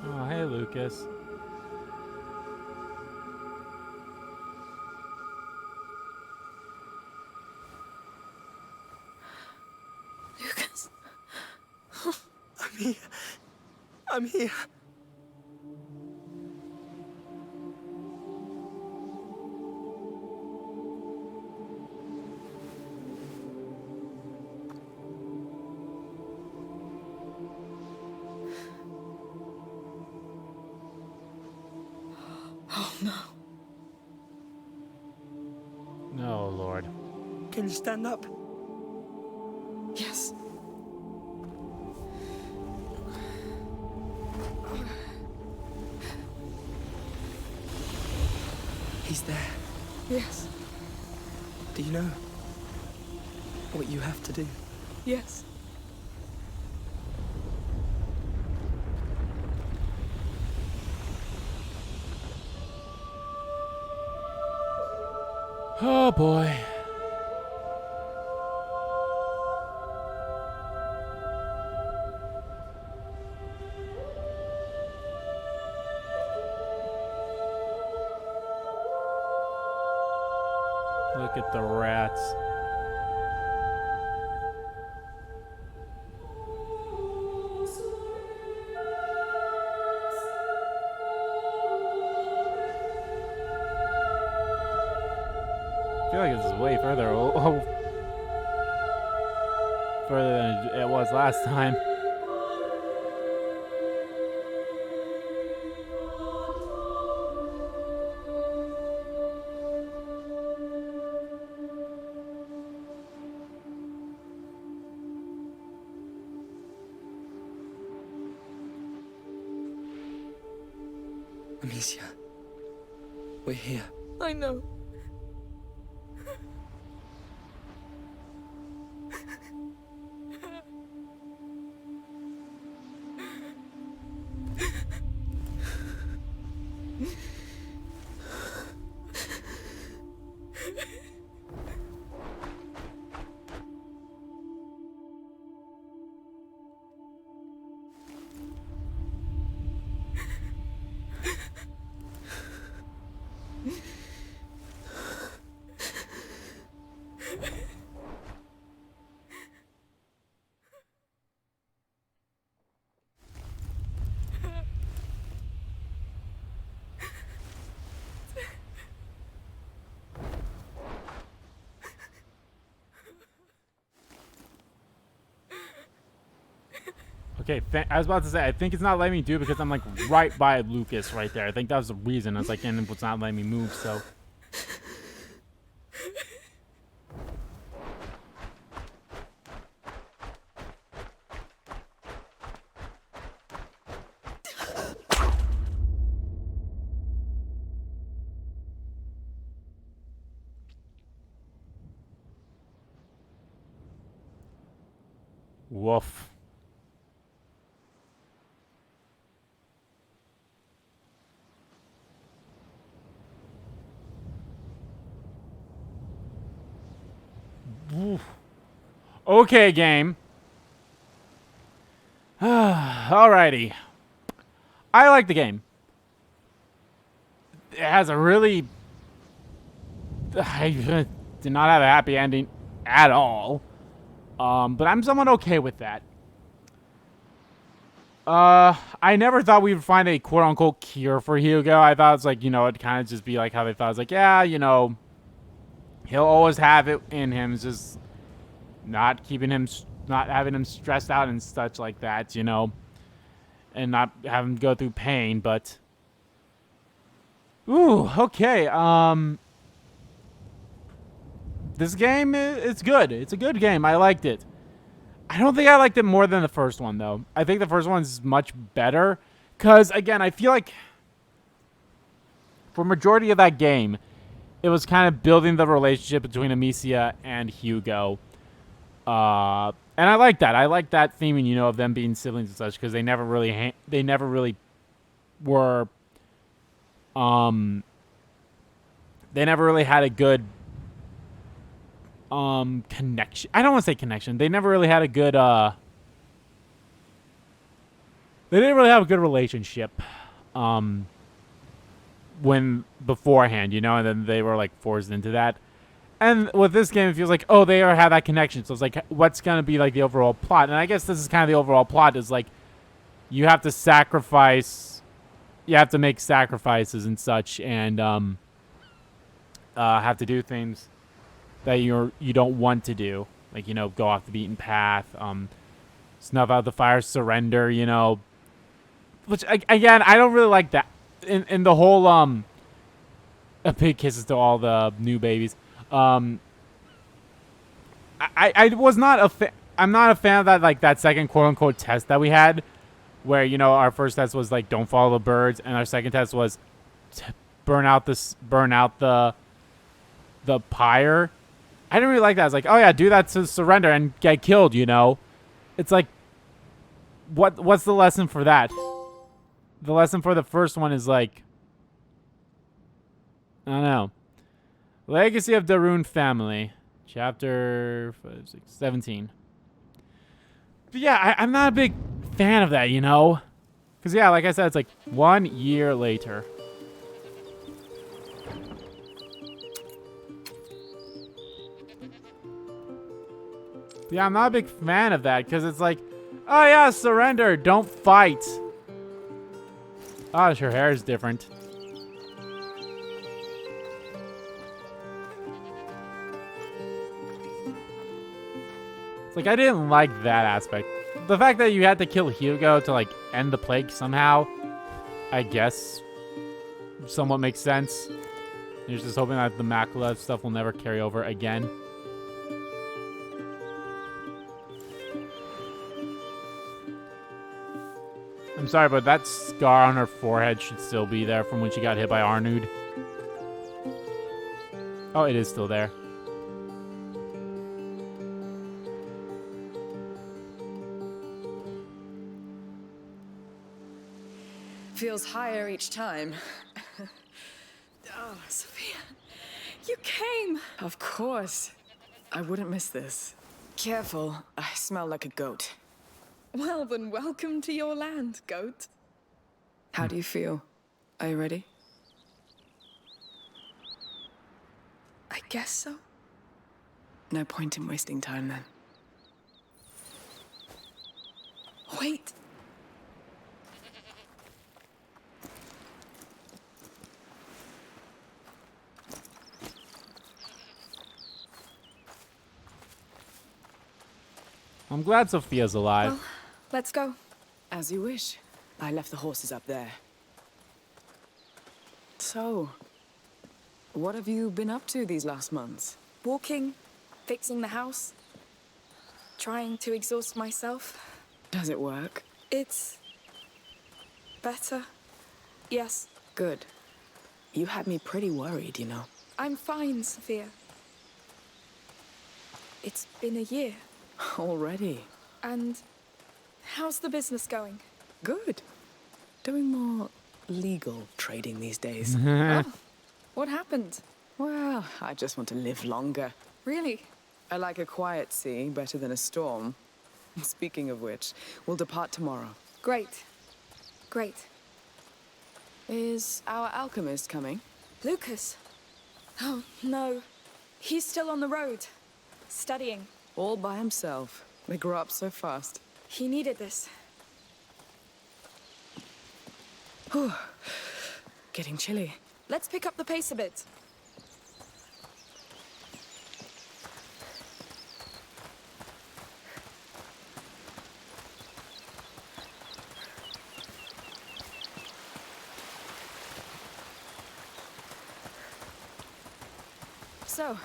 Oh, hey, Lucas. here. I'm here. Oh no. Oh, Lord. Can you stand up? Yes. He's there. Yes. Do you know what you have to do? Yes. Oh, boy. Look at the rats. I feel like this is way further. Further than it was last time. Amicia, we're here. I know. Okay, I was about to say, I think it's not letting me do it because I'm like right by Lucas right there. I think that was the reason. I was like, and it's not letting me move, so. Woof. Oof. Okay, game. Alrighty. I like the game. It has a really... I did not have a happy ending at all. But I'm somewhat okay with that. I never thought we would find a quote-unquote cure for Hugo. I thought it was like, you know, it'd kind of just be like how they thought. It was like, yeah, you know, he'll always have it in him. It's just not keeping him, not having him stressed out and such like that, you know, and not having him go through pain, but... Ooh, okay, this game, it's good. It's a good game. I liked it. I don't think I liked it more than the first one, though. I think the first one's much better. Because, again, I feel like for majority of that game, it was kind of building the relationship between Amicia and Hugo. And I like that. I like that theming, you know, of them being siblings and such. Because they never really were... They never really had a good... connection. I don't want to say connection. They never really had a good, they didn't really have a good relationship, when beforehand, you know, and then they were, like, forced into that. And with this game, it feels like, oh, they have that connection. So it's like, what's going to be, like, the overall plot? And I guess this is kind of the overall plot is, like, you have to sacrifice. You have to make sacrifices and such, and have to do things that you don't want to do, like, you know, go off the beaten path, snuff out the fire, surrender, you know. Which again, I don't really like that. In the whole a big kisses to all the new babies. I was not a I'm not a fan of that, like, that second quote unquote test that we had, where, you know, our first test was like don't follow the birds, and our second test was burn out the pyre. I didn't really like that. I was like, oh yeah, do that to surrender and get killed, you know. It's like, what's the lesson for that? The lesson for the first one is like, I don't know. Legacy of the Rune family, chapter 17. But yeah, I'm not a big fan of that, you know? Because, yeah, like I said, it's like 1 year later. But yeah, I'm not a big fan of that, because it's like, oh yeah, surrender, don't fight. Oh, her hair is different. Like, I didn't like that aspect. The fact that you had to kill Hugo to, like, end the plague somehow, I guess, somewhat makes sense. You're just hoping that the macula stuff will never carry over again. I'm sorry, but that scar on her forehead should still be there from when she got hit by Arnud. Oh, it is still there. Feels higher each time. Oh, Sophia, you came. Of course. I wouldn't miss this. Careful, I smell like a goat. Well, then welcome to your land, goat. How do you feel? Are you ready? I guess so. No point in wasting time then. Wait. I'm glad Sophia's alive. Well, let's go. As you wish. I left the horses up there. So, what have you been up to these last months? Walking, fixing the house, trying to exhaust myself. Does it work? It's better. Yes. Good. You had me pretty worried, you know. I'm fine, Sophia. It's been a year. Already? And how's the business going? Good. Doing more legal trading these days. Oh, what happened? Well, I just want to live longer. Really? I like a quiet sea better than a storm. Speaking of which, we'll depart tomorrow. Great. Great. Is our alchemist coming? Lucas? Oh, no. He's still on the road, studying. All by himself. They grow up so fast. He needed this. Whew. Getting chilly. Let's pick up the pace a bit. So,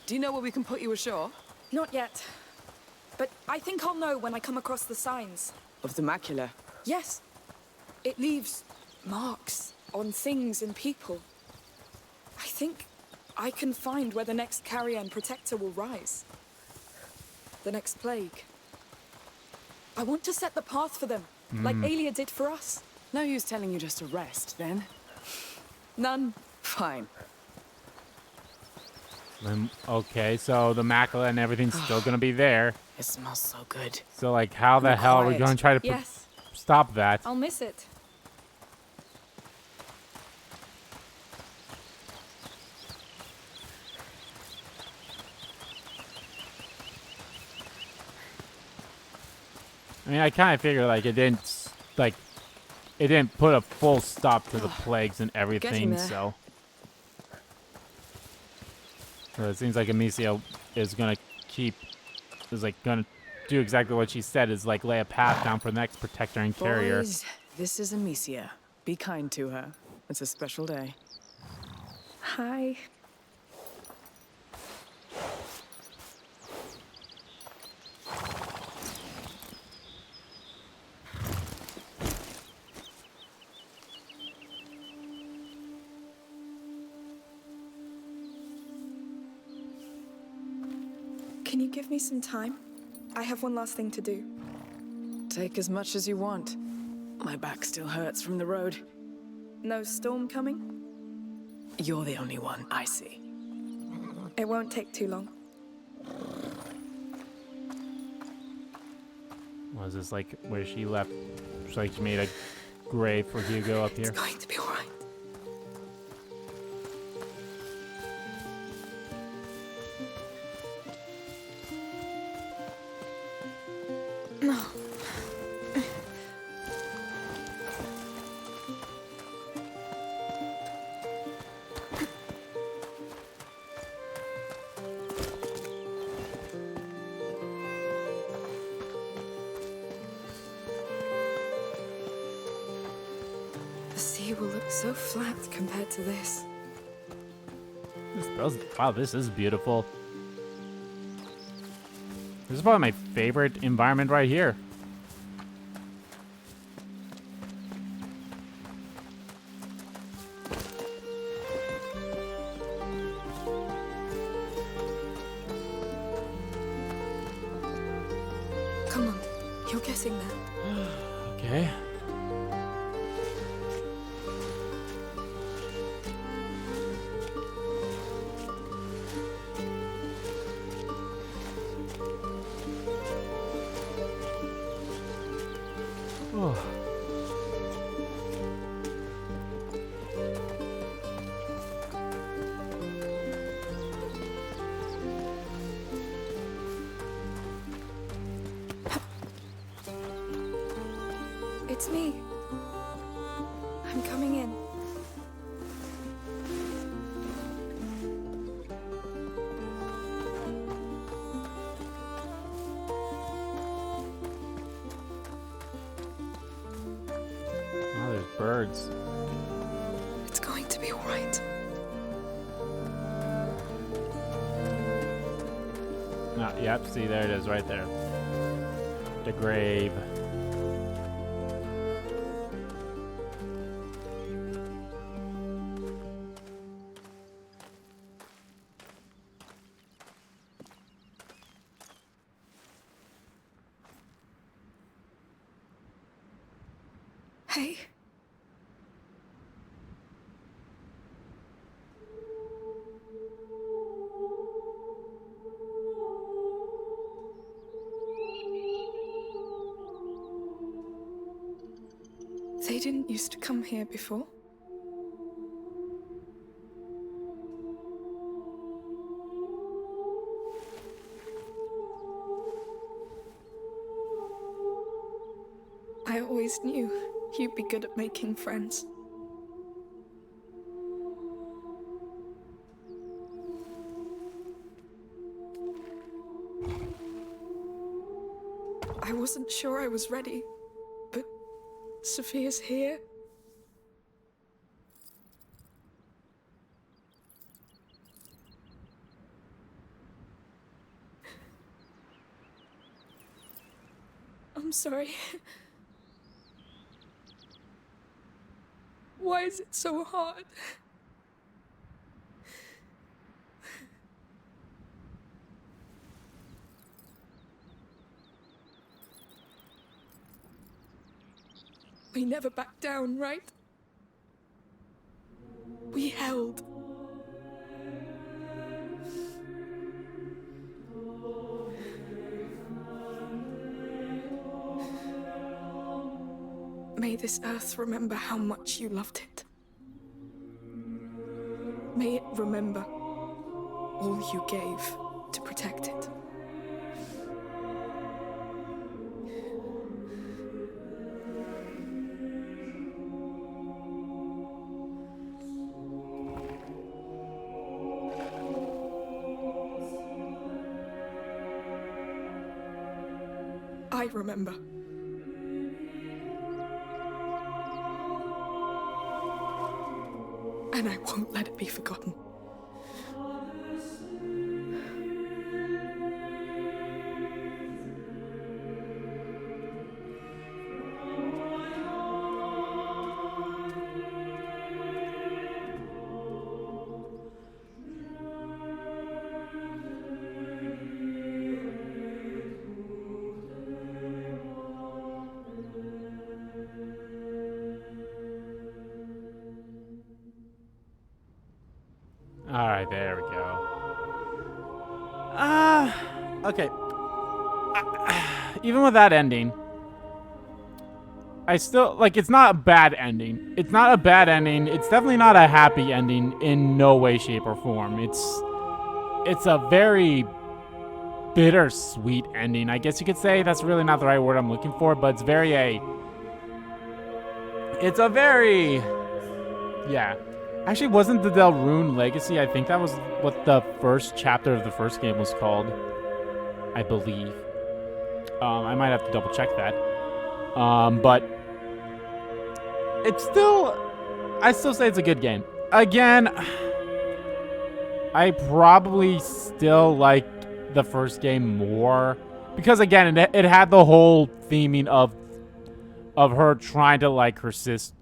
do you know where we can put you ashore? Not yet. But I think I'll know when I come across the signs. Of the macula? Yes. It leaves marks on things and people. I think I can find where the next carrier and protector will rise. The next plague. I want to set the path for them, like Aelia did for us. No use telling you just to rest, then. None. Fine. Okay, so the macula and everything's still gonna be there. It smells so good. So, like, how the hell are we quiet. gonna try to Yes. stop that? I'll miss it. I mean, I kind of figured, like, it didn't like, it didn't put a full stop to the plagues and everything, there. so it seems like Amicia is gonna gonna do exactly what she said, is like lay a path down for the next protector and carrier. Boys, this is Amicia. Be kind to her. It's a special day. Hi. Can you give me some time? I have one last thing to do. Take as much as you want. My back still hurts from the road. No storm coming? You're the only one I see. It won't take too long. Was this like where she left? It's like she made a grave for Hugo up here. It's going to be all right. No. The sea will look so flat compared to this. Wow, this is beautiful. This is probably my favorite environment right here. Come on, you're getting there. Okay. Oh. It's me. I'm coming in. Oh, there's birds. It's going to be all right. Yep, see, there it is right there. The grave. Hey. They didn't used to come here before. I always knew you'd be good at making friends. I wasn't sure I was ready, but Sophia's here. I'm sorry. Why is it so hard? We never backed down, right? We held. May this earth remember how much you loved it. May it remember all you gave to protect it. I remember. And I won't let it be forgotten. All right, there we go. Okay. Even with that ending, I still, like, it's not a bad ending. It's not a bad ending. It's definitely not a happy ending in no way, shape, or form. It's a very bittersweet ending. I guess you could say that's really not the right word I'm looking for, but it's a very, yeah. Actually, wasn't the Rune Legacy? I think that was what the first chapter of the first game was called. I believe. I might have to double check that. But it's still, I still say it's a good game. Again, I probably still like the first game more because again, it had the whole theming of her trying to like her sister.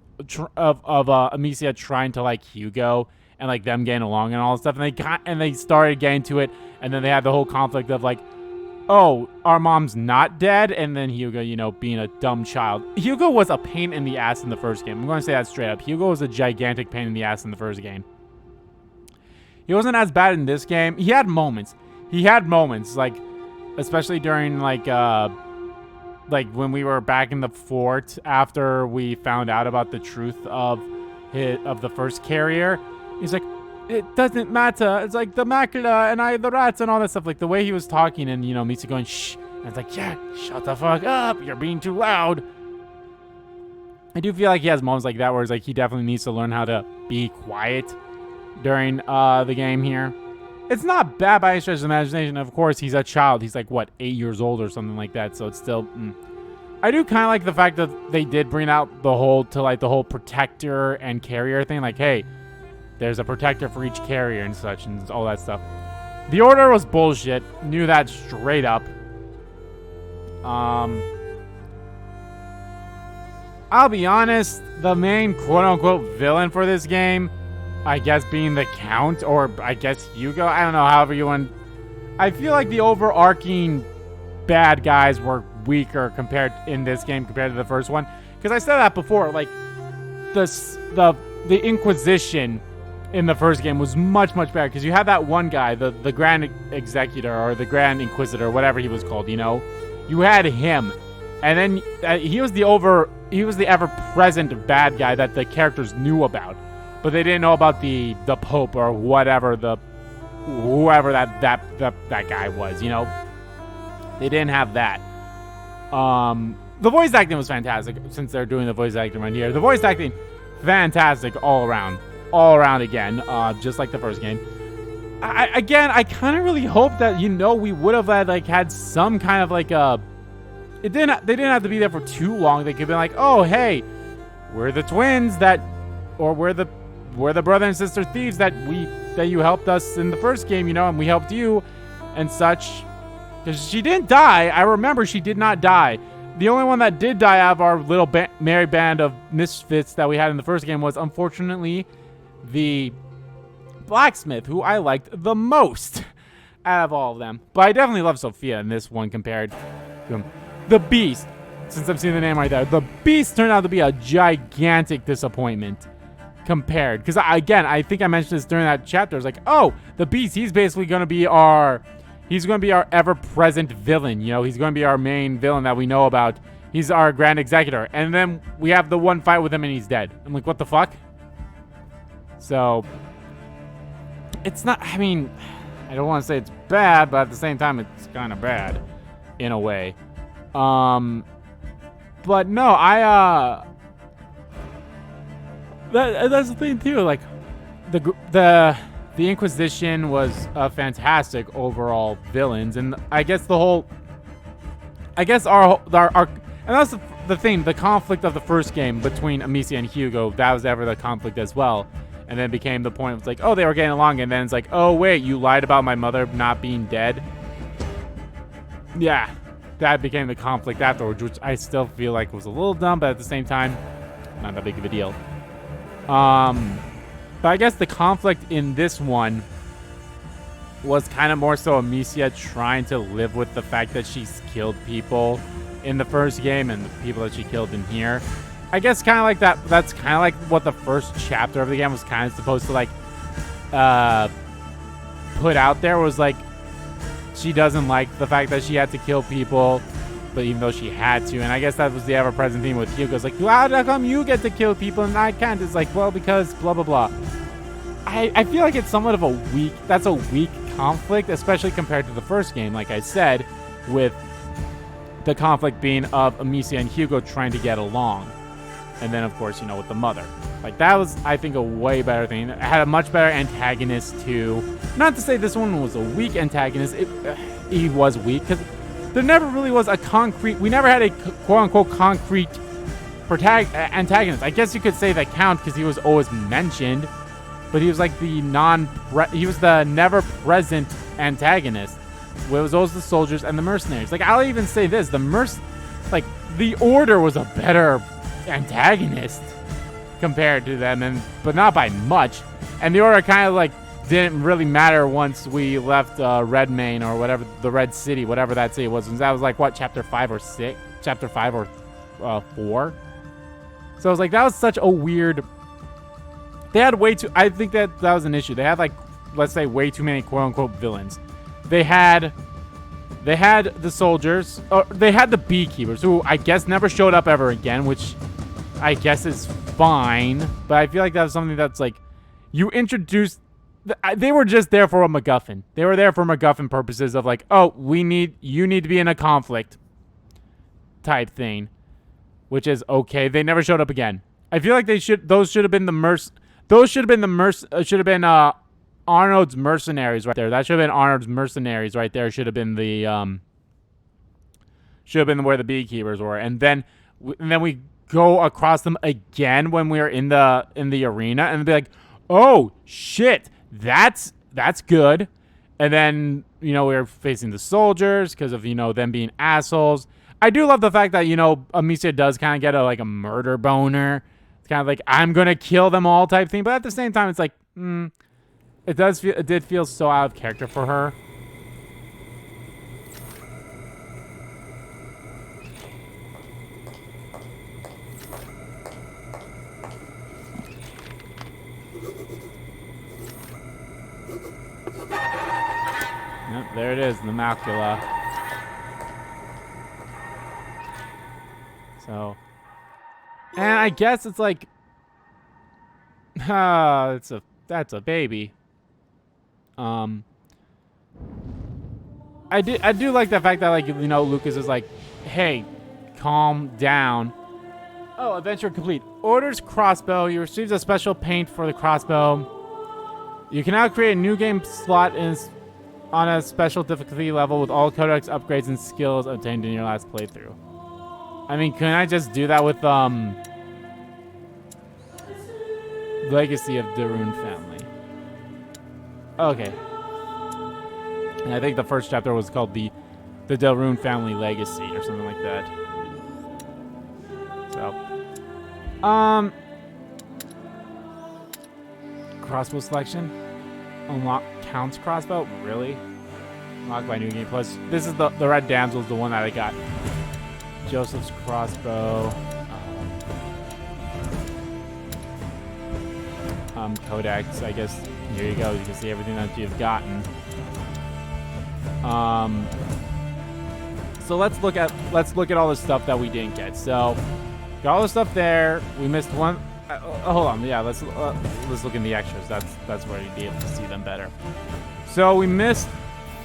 Of Amicia trying to like Hugo and like them getting along and all this stuff, and they started getting to it, and then they had the whole conflict of like, oh, our mom's not dead, and then Hugo, you know, being a dumb child. Hugo was a pain in the ass in the first game. I'm going to say that straight up. Hugo was a gigantic pain in the ass in the first game. He wasn't as bad in this game. He had moments, like especially during like when we were back in the fort after we found out about the truth of the first carrier. He's like, it doesn't matter. It's like the macula and the rats and all that stuff. Like the way he was talking and, you know, Misa going, shh. And it's like, yeah, shut the fuck up. You're being too loud. I do feel like he has moments like that where it's like he definitely needs to learn how to be quiet during the game here. It's not bad by any stretch of the imagination. Of course, he's a child. He's like, what, 8 years old or something like that. So it's still... I do kind of like the fact that they did bring out the whole protector and carrier thing. Like, hey, there's a protector for each carrier and such and all that stuff. The order was bullshit. Knew that straight up. I'll be honest. The main quote-unquote villain for this game, I guess being the Count, or I guess Hugo. I don't know, however you want. I feel like the overarching bad guys were weaker in this game compared to the first one. Because I said that before, like, the Inquisition in the first game was much, much better. Because you had that one guy, the Grand Executor, or the Grand Inquisitor, whatever he was called, you know? You had him. And then he was the ever-present bad guy that the characters knew about. But they didn't know about the Pope or whatever whoever that guy was, you know? They didn't have that. The voice acting was fantastic since they're doing the voice acting right here. The voice acting, fantastic all around. All around again, just like the first game. I kind of really hope that, you know, we would have had some kind of like they didn't have to be there for too long. They could be like, oh, hey, we're the twins or we're the brother and sister thieves that you helped us in the first game, you know, and we helped you and such. Because she didn't die. I remember she did not die. The only one that did die out of our little merry band of misfits that we had in the first game was, unfortunately, the blacksmith, who I liked the most out of all of them. But I definitely love Sophia in this one compared to him. The Beast, since I'm seeing the name right there, the Beast turned out to be a gigantic disappointment compared. Because, again, I think I mentioned this during that chapter. It's like, oh, the Beast, he's basically going to be our ever-present villain. You know, he's going to be our main villain that we know about. He's our Grand Executor. And then we have the one fight with him and he's dead. I'm like, what the fuck? So, it's not, I mean, I don't want to say it's bad, but at the same time, it's kind of bad in a way. But no, that's the thing too. Like, the Inquisition was a fantastic overall villains, and I guess I guess our and that's the thing, the conflict of the first game between Amicia and Hugo, that was ever the conflict as well. And then became the point, it's like, oh, they were getting along, and then it's like, oh, wait, you lied about my mother not being dead? Yeah, that became the conflict afterwards, which I still feel like was a little dumb, but at the same time, not that big of a deal. But I guess the conflict in this one was kind of more so Amicia trying to live with the fact that she's killed people in the first game and the people that she killed in here. I guess kind of like that. That's kind of like what the first chapter of the game was kind of supposed to like put out there, was like she doesn't like the fact that she had to kill people, but even though she had to. And I guess that was the ever-present theme with Hugo. It's like, how come you get to kill people and I can't? It's like, well, because blah blah blah. I feel like it's somewhat of a weak conflict, especially compared to the first game, like I said, with the conflict being of Amicia and Hugo trying to get along. And then, of course, you know, with the mother. Like, that was, I think, a way better thing. It had a much better antagonist, too. Not to say this one was a weak antagonist. He was weak, because there never really was a concrete... We never had a quote-unquote concrete antagonist. I guess you could say that Count, because he was always mentioned. But he was like the he was the never-present antagonist. It was always the soldiers and the mercenaries. Like, I'll even say this. The Order was a better antagonist compared to them, but not by much. And the Order kind of like didn't really matter once we left Redmain or whatever, the Red City, whatever that city was. That was like what, chapter 5 or 6, chapter 5 or 4. So I was like, that was such a weird. They had way too. I think that was an issue. They had like, let's say, way too many quote unquote villains. They had the soldiers, or they had the beekeepers, who I guess never showed up ever again, which I guess is fine. But I feel like that was something that's like, you introduced. They were just there for a MacGuffin. They were there for MacGuffin purposes of like, oh, you need to be in a conflict type thing, which is okay. They never showed up again. I feel like those should have been Arnold's mercenaries right there. That should have been Arnold's mercenaries right there. Should have been where the beekeepers were, and then we go across them again when we are in the arena, and be like, oh shit, that's good. And then, you know, we're facing the soldiers because of, you know, them being assholes. I do love the fact that, you know, Amicia does kind of get a murder boner. It's kind of like, I'm gonna kill them all type thing, but at the same time, it's like, it did feel so out of character for her. Yep, there it is, the macula. So, and I guess it's like, that's a baby. I do like the fact that, like, you know, Lucas is like, hey, calm down. Oh, adventure complete. Orders crossbow. You received a special paint for the crossbow. You can now create a new game slot on a special difficulty level with all codex upgrades and skills obtained in your last playthrough. I mean, can I just do that with Legacy of the Rune family? Okay. And I think the first chapter was called the Delrune Family Legacy or something like that. So, crossbow selection. Unlock Count's crossbow? Really? Unlocked by New Game Plus. This is the Red Damsel is the one that I got. Joseph's crossbow. Codex, I guess. Here you go. You can see everything that you've gotten. So let's look at all the stuff that we didn't get. So got all the stuff there. We missed one. Hold on. Yeah, let's look in the extras. That's where you'd be able to see them better. So we missed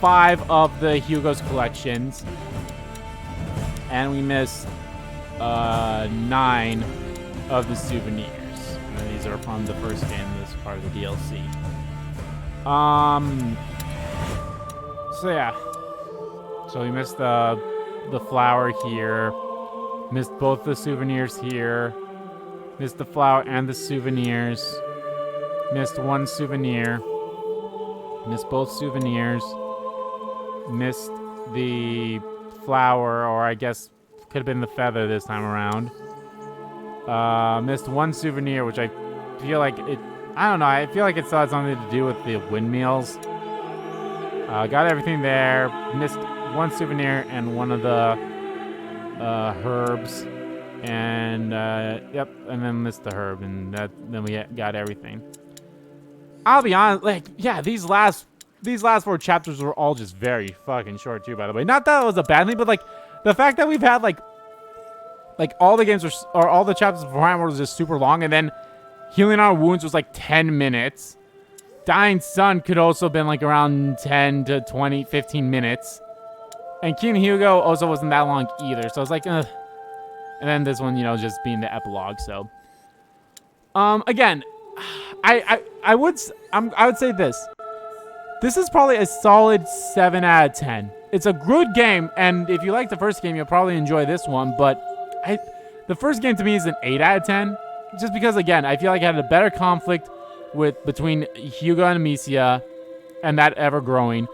5 of the Hugo's collections, and we missed 9 of the souvenirs. And these are from the first game. This is part of the DLC. So yeah. So we missed the the flower here. Missed both the souvenirs here. Missed the flower and the souvenirs. Missed one souvenir. Missed both souvenirs. Missed the flower, or I guess could have been the feather this time around. Missed one souvenir, which I feel like it... I don't know. I feel like it still had something to do with the windmills. Got everything there. Missed one souvenir and one of the herbs. And, yep. And then missed the herb. And then we got everything. I'll be honest. Like, yeah, these last 4 chapters were all just very fucking short, too, by the way. Not that it was a bad thing, but, like, the fact that we've had, like all the games or all the chapters beforehand were just super long. And then healing our wounds was, like, 10 minutes. Dying Sun could also have been like around 10 to 20, 15 minutes. And King Hugo also wasn't that long either. So I was like, ugh. And then this one, you know, just being the epilogue. So, again, I would say this. This is probably a solid 7 out of 10. It's a good game. And if you like the first game, you'll probably enjoy this one. But the first game to me is an 8 out of 10. Just because, again, I feel like I had a better conflict between Hugo and Amicia, and that ever growing.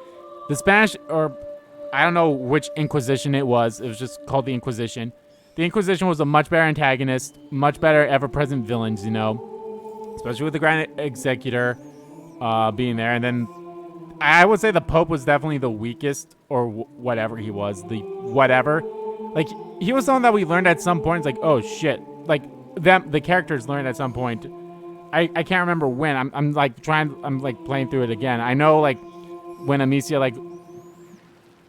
The Spanish, or I don't know which Inquisition it was just called the Inquisition. The Inquisition was a much better antagonist, much better ever-present villains, you know, especially with the Grand Executor being there. And then I would say the Pope was definitely the weakest, or whatever he was, like he was someone that we learned at some point. It's like, oh shit, like the characters learned at some point. I can't remember when. I'm playing through it again. I know, like, when Amicia, like,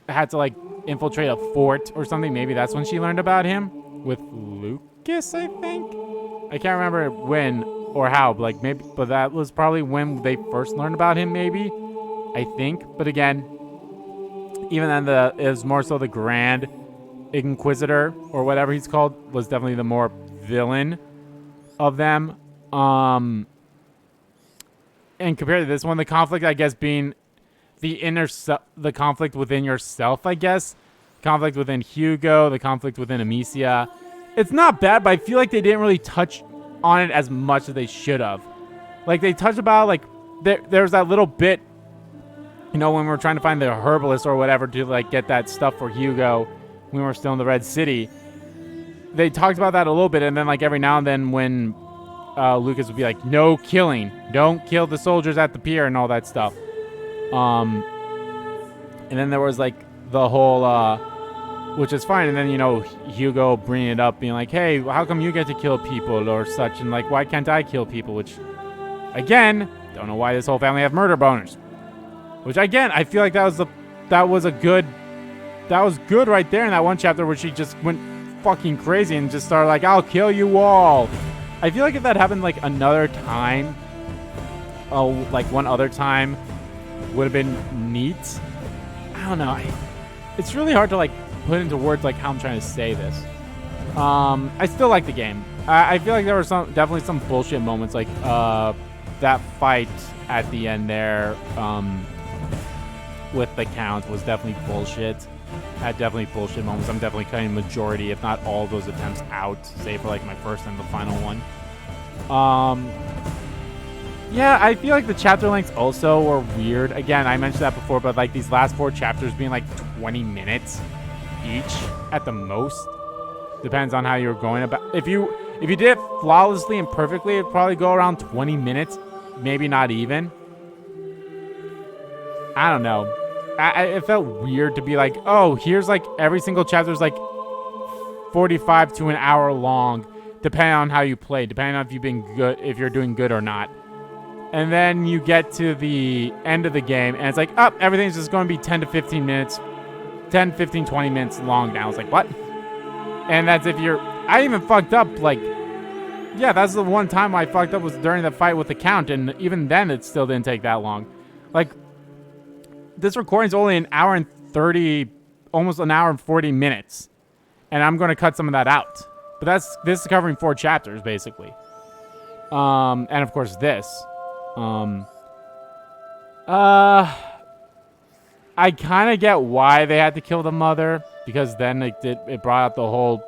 had to, like, infiltrate a fort or something. Maybe that's when she learned about him. With Lucas, I think? I can't remember when or how. But that was probably when they first learned about him, maybe. I think. But again, even then, it was more so the Grand Inquisitor, or whatever he's called, was definitely the more villain of them. And compared to this one, the conflict, I guess, being the conflict within yourself, I guess. Conflict within Hugo, the conflict within Amicia. It's not bad, but I feel like they didn't really touch on it as much as they should have. Like, they touched about, like, there's that little bit, you know, when we were trying to find the herbalist or whatever to, like, get that stuff for Hugo when we were still in the Red City. They talked about that a little bit, and then, like, every now and then when Lucas would be like, no killing. Don't kill the soldiers at the pier and all that stuff. And then there was, like, the whole, which is fine. And then, you know, Hugo bringing it up, being like, hey, how come you get to kill people or such? And, like, why can't I kill people? Which, again, don't know why this whole family have murder boners. Which, again, I feel like that was good right there in that one chapter where she just went fucking crazy and just started like, I'll kill you all. I feel like if that happened, like, another time, like, one other time would have been neat. I don't know. It's really hard to, like, put into words, like, how I'm trying to say this. I still like the game. I feel like there were definitely some bullshit moments, like, that fight at the end there, with the Count was definitely bullshit. Had definitely bullshit moments. I'm definitely cutting majority, if not all of those attempts out, save for, like, my first and the final one. Yeah, I feel like the chapter lengths also were weird. Again, I mentioned that before, but, like, these last 4 chapters being, like, 20 minutes each at the most. Depends on how you're going about. If you did it flawlessly and perfectly, it'd probably go around 20 minutes. Maybe not even. I don't know. It felt weird to be like, oh, here's, like, every single chapter is, like, 45 to an hour long, depending on how you play, depending on if you're doing good or not. And then you get to the end of the game, and it's like, oh, everything's just going to be 10 to 15 minutes, 10, 15, 20 minutes long now. It's like, what? And that's if you're... I even fucked up, like... Yeah, that's the one time I fucked up was during the fight with the Count, and even then it still didn't take that long. Like, this recording's only an hour and 30, almost an hour and 40 minutes. And I'm going to cut some of that out. But this is covering 4 chapters, basically. And of course this. I kind of get why they had to kill the mother. because then it brought out the whole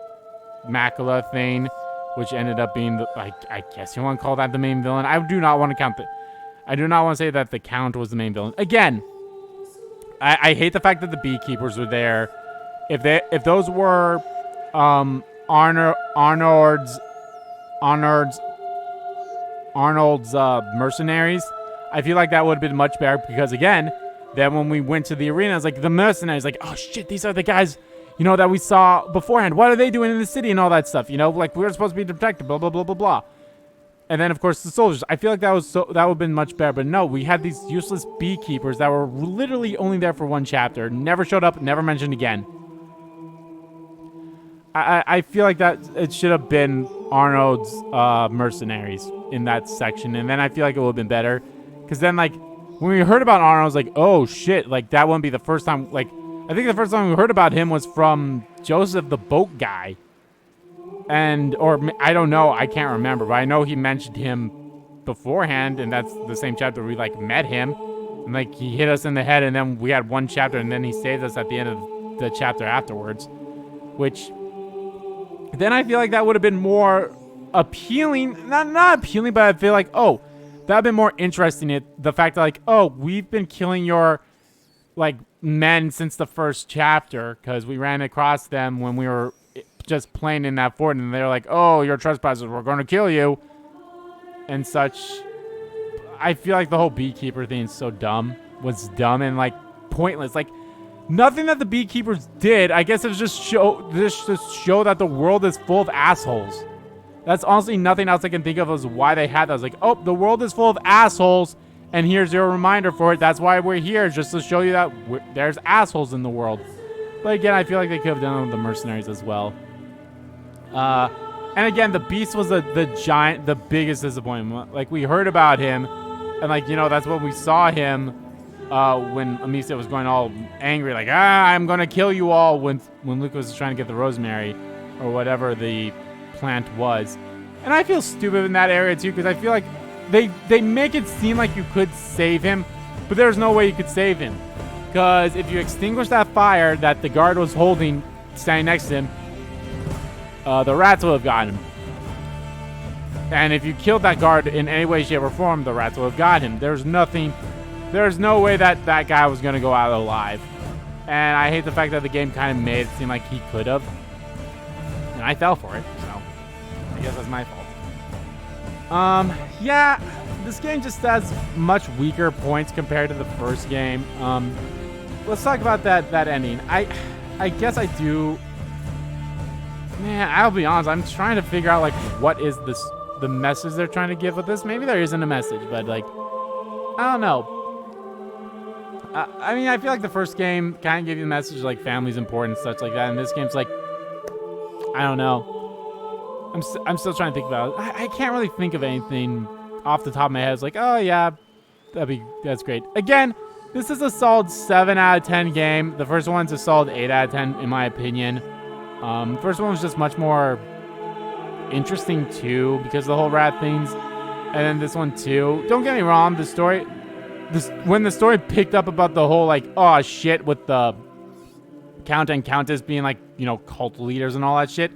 macula thing, which ended up being the, I guess you want to call that the main villain. I do not want to count I do not want to say that the Count was the main villain. Again, I hate the fact that the beekeepers were there. If those were Arnold's mercenaries, I feel like that would have been much better, because again, then when we went to the arena, I was like, the mercenaries, like, oh shit, these are the guys, you know, that we saw beforehand. What are they doing in the city and all that stuff? You know, like, we were supposed to be protected, blah, blah, blah, blah, blah. And then, of course, the soldiers. I feel like that would have been much better. But no, we had these useless beekeepers that were literally only there for one chapter. Never showed up, never mentioned again. I feel like that it should have been Arnold's mercenaries in that section. And then I feel like it would have been better. Because then, like, when we heard about Arnold, I was like, oh, shit. Like, that wouldn't be the first time. Like, I think the first time we heard about him was from Joseph the boat guy. Or I don't know. I can't remember. But I know he mentioned him beforehand. And that's the same chapter we, like, met him. And, like, he hit us in the head. And then we had one chapter. And then he saved us at the end of the chapter afterwards. Which, then I feel like that would have been more appealing. Not appealing, but I feel like, oh, that would have been more interesting. The fact that, like, oh, we've been killing your, like, men since the first chapter. Because we ran across them when we were just playing in that fort. And they're like, oh, you're trespassers. We're going to kill you. And such. I feel like the whole beekeeper thing is so dumb. Was dumb and, like, pointless. Like, nothing that the beekeepers did, I guess it was just show that the world is full of assholes. That's honestly nothing else I can think of as why they had that. I was like, oh, the world is full of assholes, and here's your reminder for it. That's why we're here, just to show you that there's assholes in the world. But again, I feel like they could have done it with the mercenaries as well. And again, the Beast was the biggest disappointment. Like, we heard about him, and, like, you know, that's when we saw him when Amicia was going all angry, like, I'm gonna kill you all, when Lucas was trying to get the rosemary, or whatever the plant was. And I feel stupid in that area too, because I feel like they make it seem like you could save him, but there's no way you could save him. Because if you extinguish that fire that the guard was holding, standing next to him, the rats will have gotten him. And if you killed that guard in any way, shape, or form, the rats will have got him. There's no way that guy was going to go out alive. And I hate the fact that the game kind of made it seem like he could have. And I fell for it, so I guess that's my fault. Yeah, this game just has much weaker points compared to the first game. Let's talk about that ending. I guess I do. Man, I'll be honest, I'm trying to figure out, like, what is the message they're trying to give with this. Maybe there isn't a message, but, like, I don't know. I mean, I feel like the first game kind of gave you the message, like, family's important and such like that. And this game's like, I don't know. I'm still trying to think about it. I can't really think of anything off the top of my head. It's like, oh, yeah, that's great. Again, this is a solid 7 out of 10 game. The first one's a solid 8 out of 10, in my opinion. First one was just much more interesting, too, because of the whole rat things. And then this one, too. Don't get me wrong, the story... when the story picked up about the whole, like, oh, shit, with the Count and Countess being, like, you know, cult leaders and all that shit.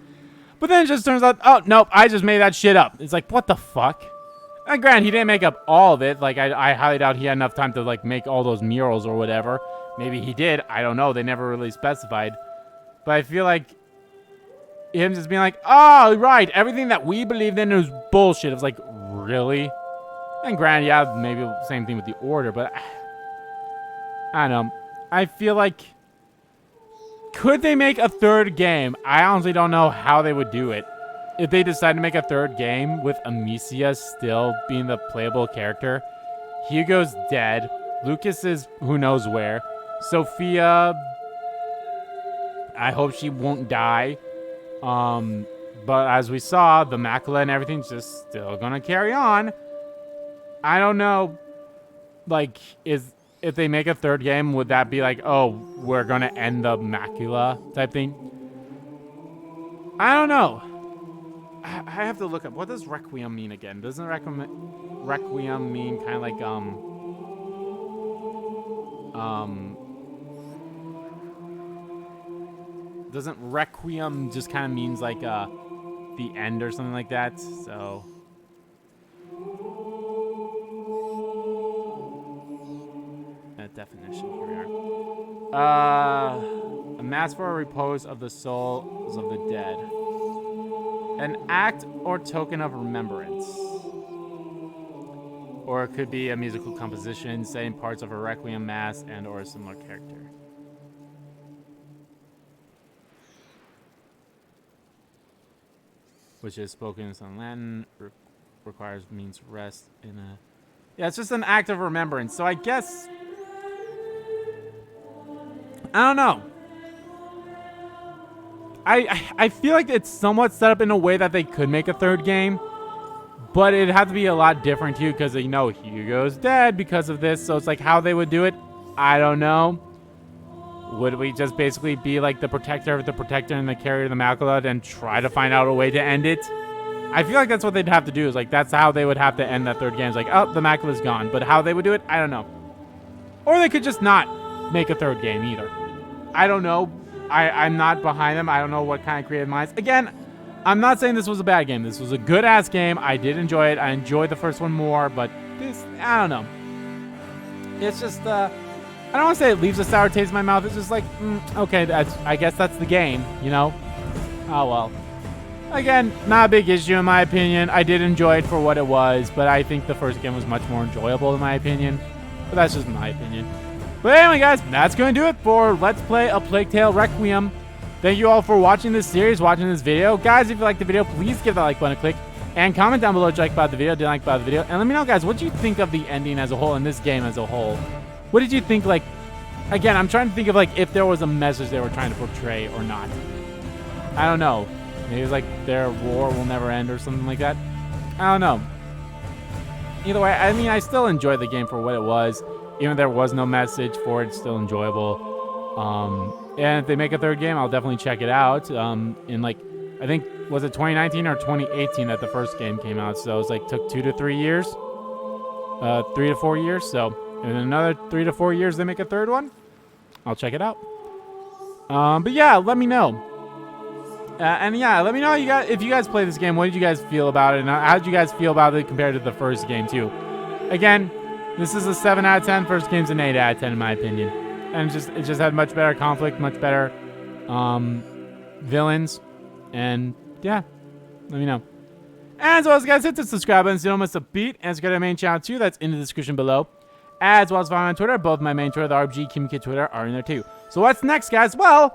But then it just turns out, oh, nope, I just made that shit up. It's like, what the fuck? And granted, he didn't make up all of it. Like, I highly doubt he had enough time to, like, make all those murals or whatever. Maybe he did. I don't know. They never really specified. But I feel like him just being like, oh, right, everything that we believed in was bullshit. It was like, really? And granted, yeah, maybe same thing with the Order, but I don't know. I feel like, could they make a third game? I honestly don't know how they would do it. If they decide to make a third game with Amicia still being the playable character, Hugo's dead, Lucas is who knows where, Sophia, I hope she won't die. But as we saw, the macula and everything's just still gonna carry on. I don't know, like, if they make a third game, would that be like, oh, we're going to end the macula type thing? I don't know. I have to look up, what does Requiem mean again? Doesn't Requiem mean kind of like, Doesn't Requiem just kind of means like the end or something like that? So that definition, here we are. A mass for a repose of the souls of the dead. An act or token of remembrance. Or it could be a musical composition, saying parts of a requiem mass and or a similar character. Which is spoken in Latin, means rest in a... Yeah, it's just an act of remembrance. So I guess... I don't know. I feel like it's somewhat set up in a way that they could make a third game. But it'd have to be a lot different too, because you know Hugo's dead because of this. So it's like how they would do it, I don't know. Would we just basically be like the protector of the protector and the carrier of the Immaculate and try to find out a way to end it? I feel like that's what they'd have to do. Is like that's how they would have to end that third game. It's like, oh, the Immaculate's gone. But how they would do it, I don't know. Or they could just not make a third game either. I don't know. I'm not behind them. I don't know what kind of creative minds. Again, I'm not saying this was a bad game. This was a good-ass game. I did enjoy it. I enjoyed the first one more, but this, I don't know. It's just, I don't want to say it leaves a sour taste in my mouth. It's just like, okay, I guess that's the game, you know? Oh, well. Again, not a big issue in my opinion. I did enjoy it for what it was, but I think the first game was much more enjoyable in my opinion. But that's just my opinion. But anyway, guys, that's going to do it for Let's Play A Plague Tale Requiem. Thank you all for watching this series, watching this video. Guys, if you liked the video, please give that like button a click. And comment down below what you like about the video, didn't like about the video. And let me know, guys, what you think of the ending as a whole and this game as a whole. What did you think, like... Again, I'm trying to think of, like, if there was a message they were trying to portray or not. I don't know. Maybe it's like their war will never end or something like that. I don't know. Either way, I mean, I still enjoyed the game for what it was. Even if there was no message for it, it's still enjoyable. And if they make a third game, I'll definitely check it out. In like, I think, was it 2019 or 2018 that the first game came out? So it was like, took 2 to 3 years. 3 to 4 years. So in another 3 to 4 years, they make a third one. I'll check it out. But yeah, let me know. And yeah, let me know if you guys play this game. What did you guys feel about it? And how did you guys feel about it compared to the first game too? Again, this is a 7 out of 10. First game's an 8 out of 10 in my opinion. And it just had much better conflict, much better villains. And yeah, let me know. And as always, guys, hit the subscribe button so you don't miss a beat. And subscribe to my main channel too. That's in the description below. As well as follow me on Twitter. Both my main Twitter, the RBG Kimmy Twitter, are in there too. So what's next, guys? Well,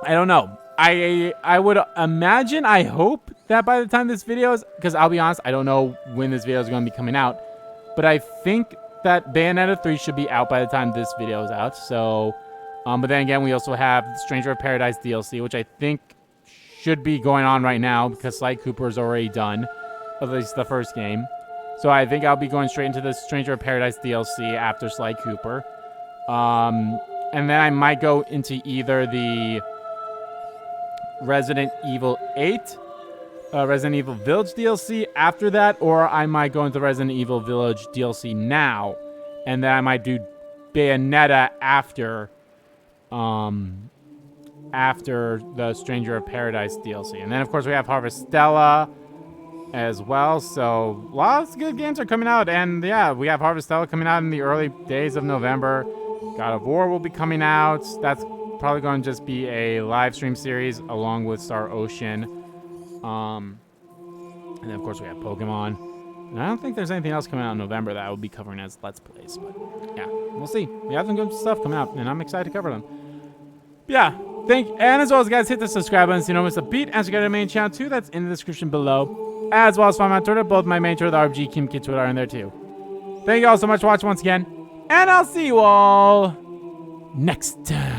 I don't know. I would imagine, I hope that by the time this video is, because I'll be honest, I don't know when this video is going to be coming out, but I think that Bayonetta 3 should be out by the time this video is out. So, but then again, we also have Stranger of Paradise DLC, which I think should be going on right now because Sly Cooper is already done, at least the first game. So I think I'll be going straight into the Stranger of Paradise DLC after Sly Cooper. And then I might go into either the Resident Evil 8, Resident Evil Village DLC after that, or I might go into Resident Evil Village DLC now, and then I might do Bayonetta after the Stranger of Paradise DLC. And then, of course, we have Harvestella as well, so lots of good games are coming out, and yeah, we have Harvestella coming out in the early days of November. God of War will be coming out. That's probably going to just be a live stream series along with Star Ocean. And then, of course, we have Pokemon. And I don't think there's anything else coming out in November that I will be covering as Let's Plays. But, yeah, we'll see. We have some good stuff coming out, and I'm excited to cover them. But, yeah, and as always, guys, hit the subscribe button so you don't miss a beat. And subscribe to the main channel, too. That's in the description below. As well as follow me on Twitter. Both my main Twitter, the RBG Kim Kid Twitter, are in there, too. Thank you all so much for watching once again. And I'll see you all next time.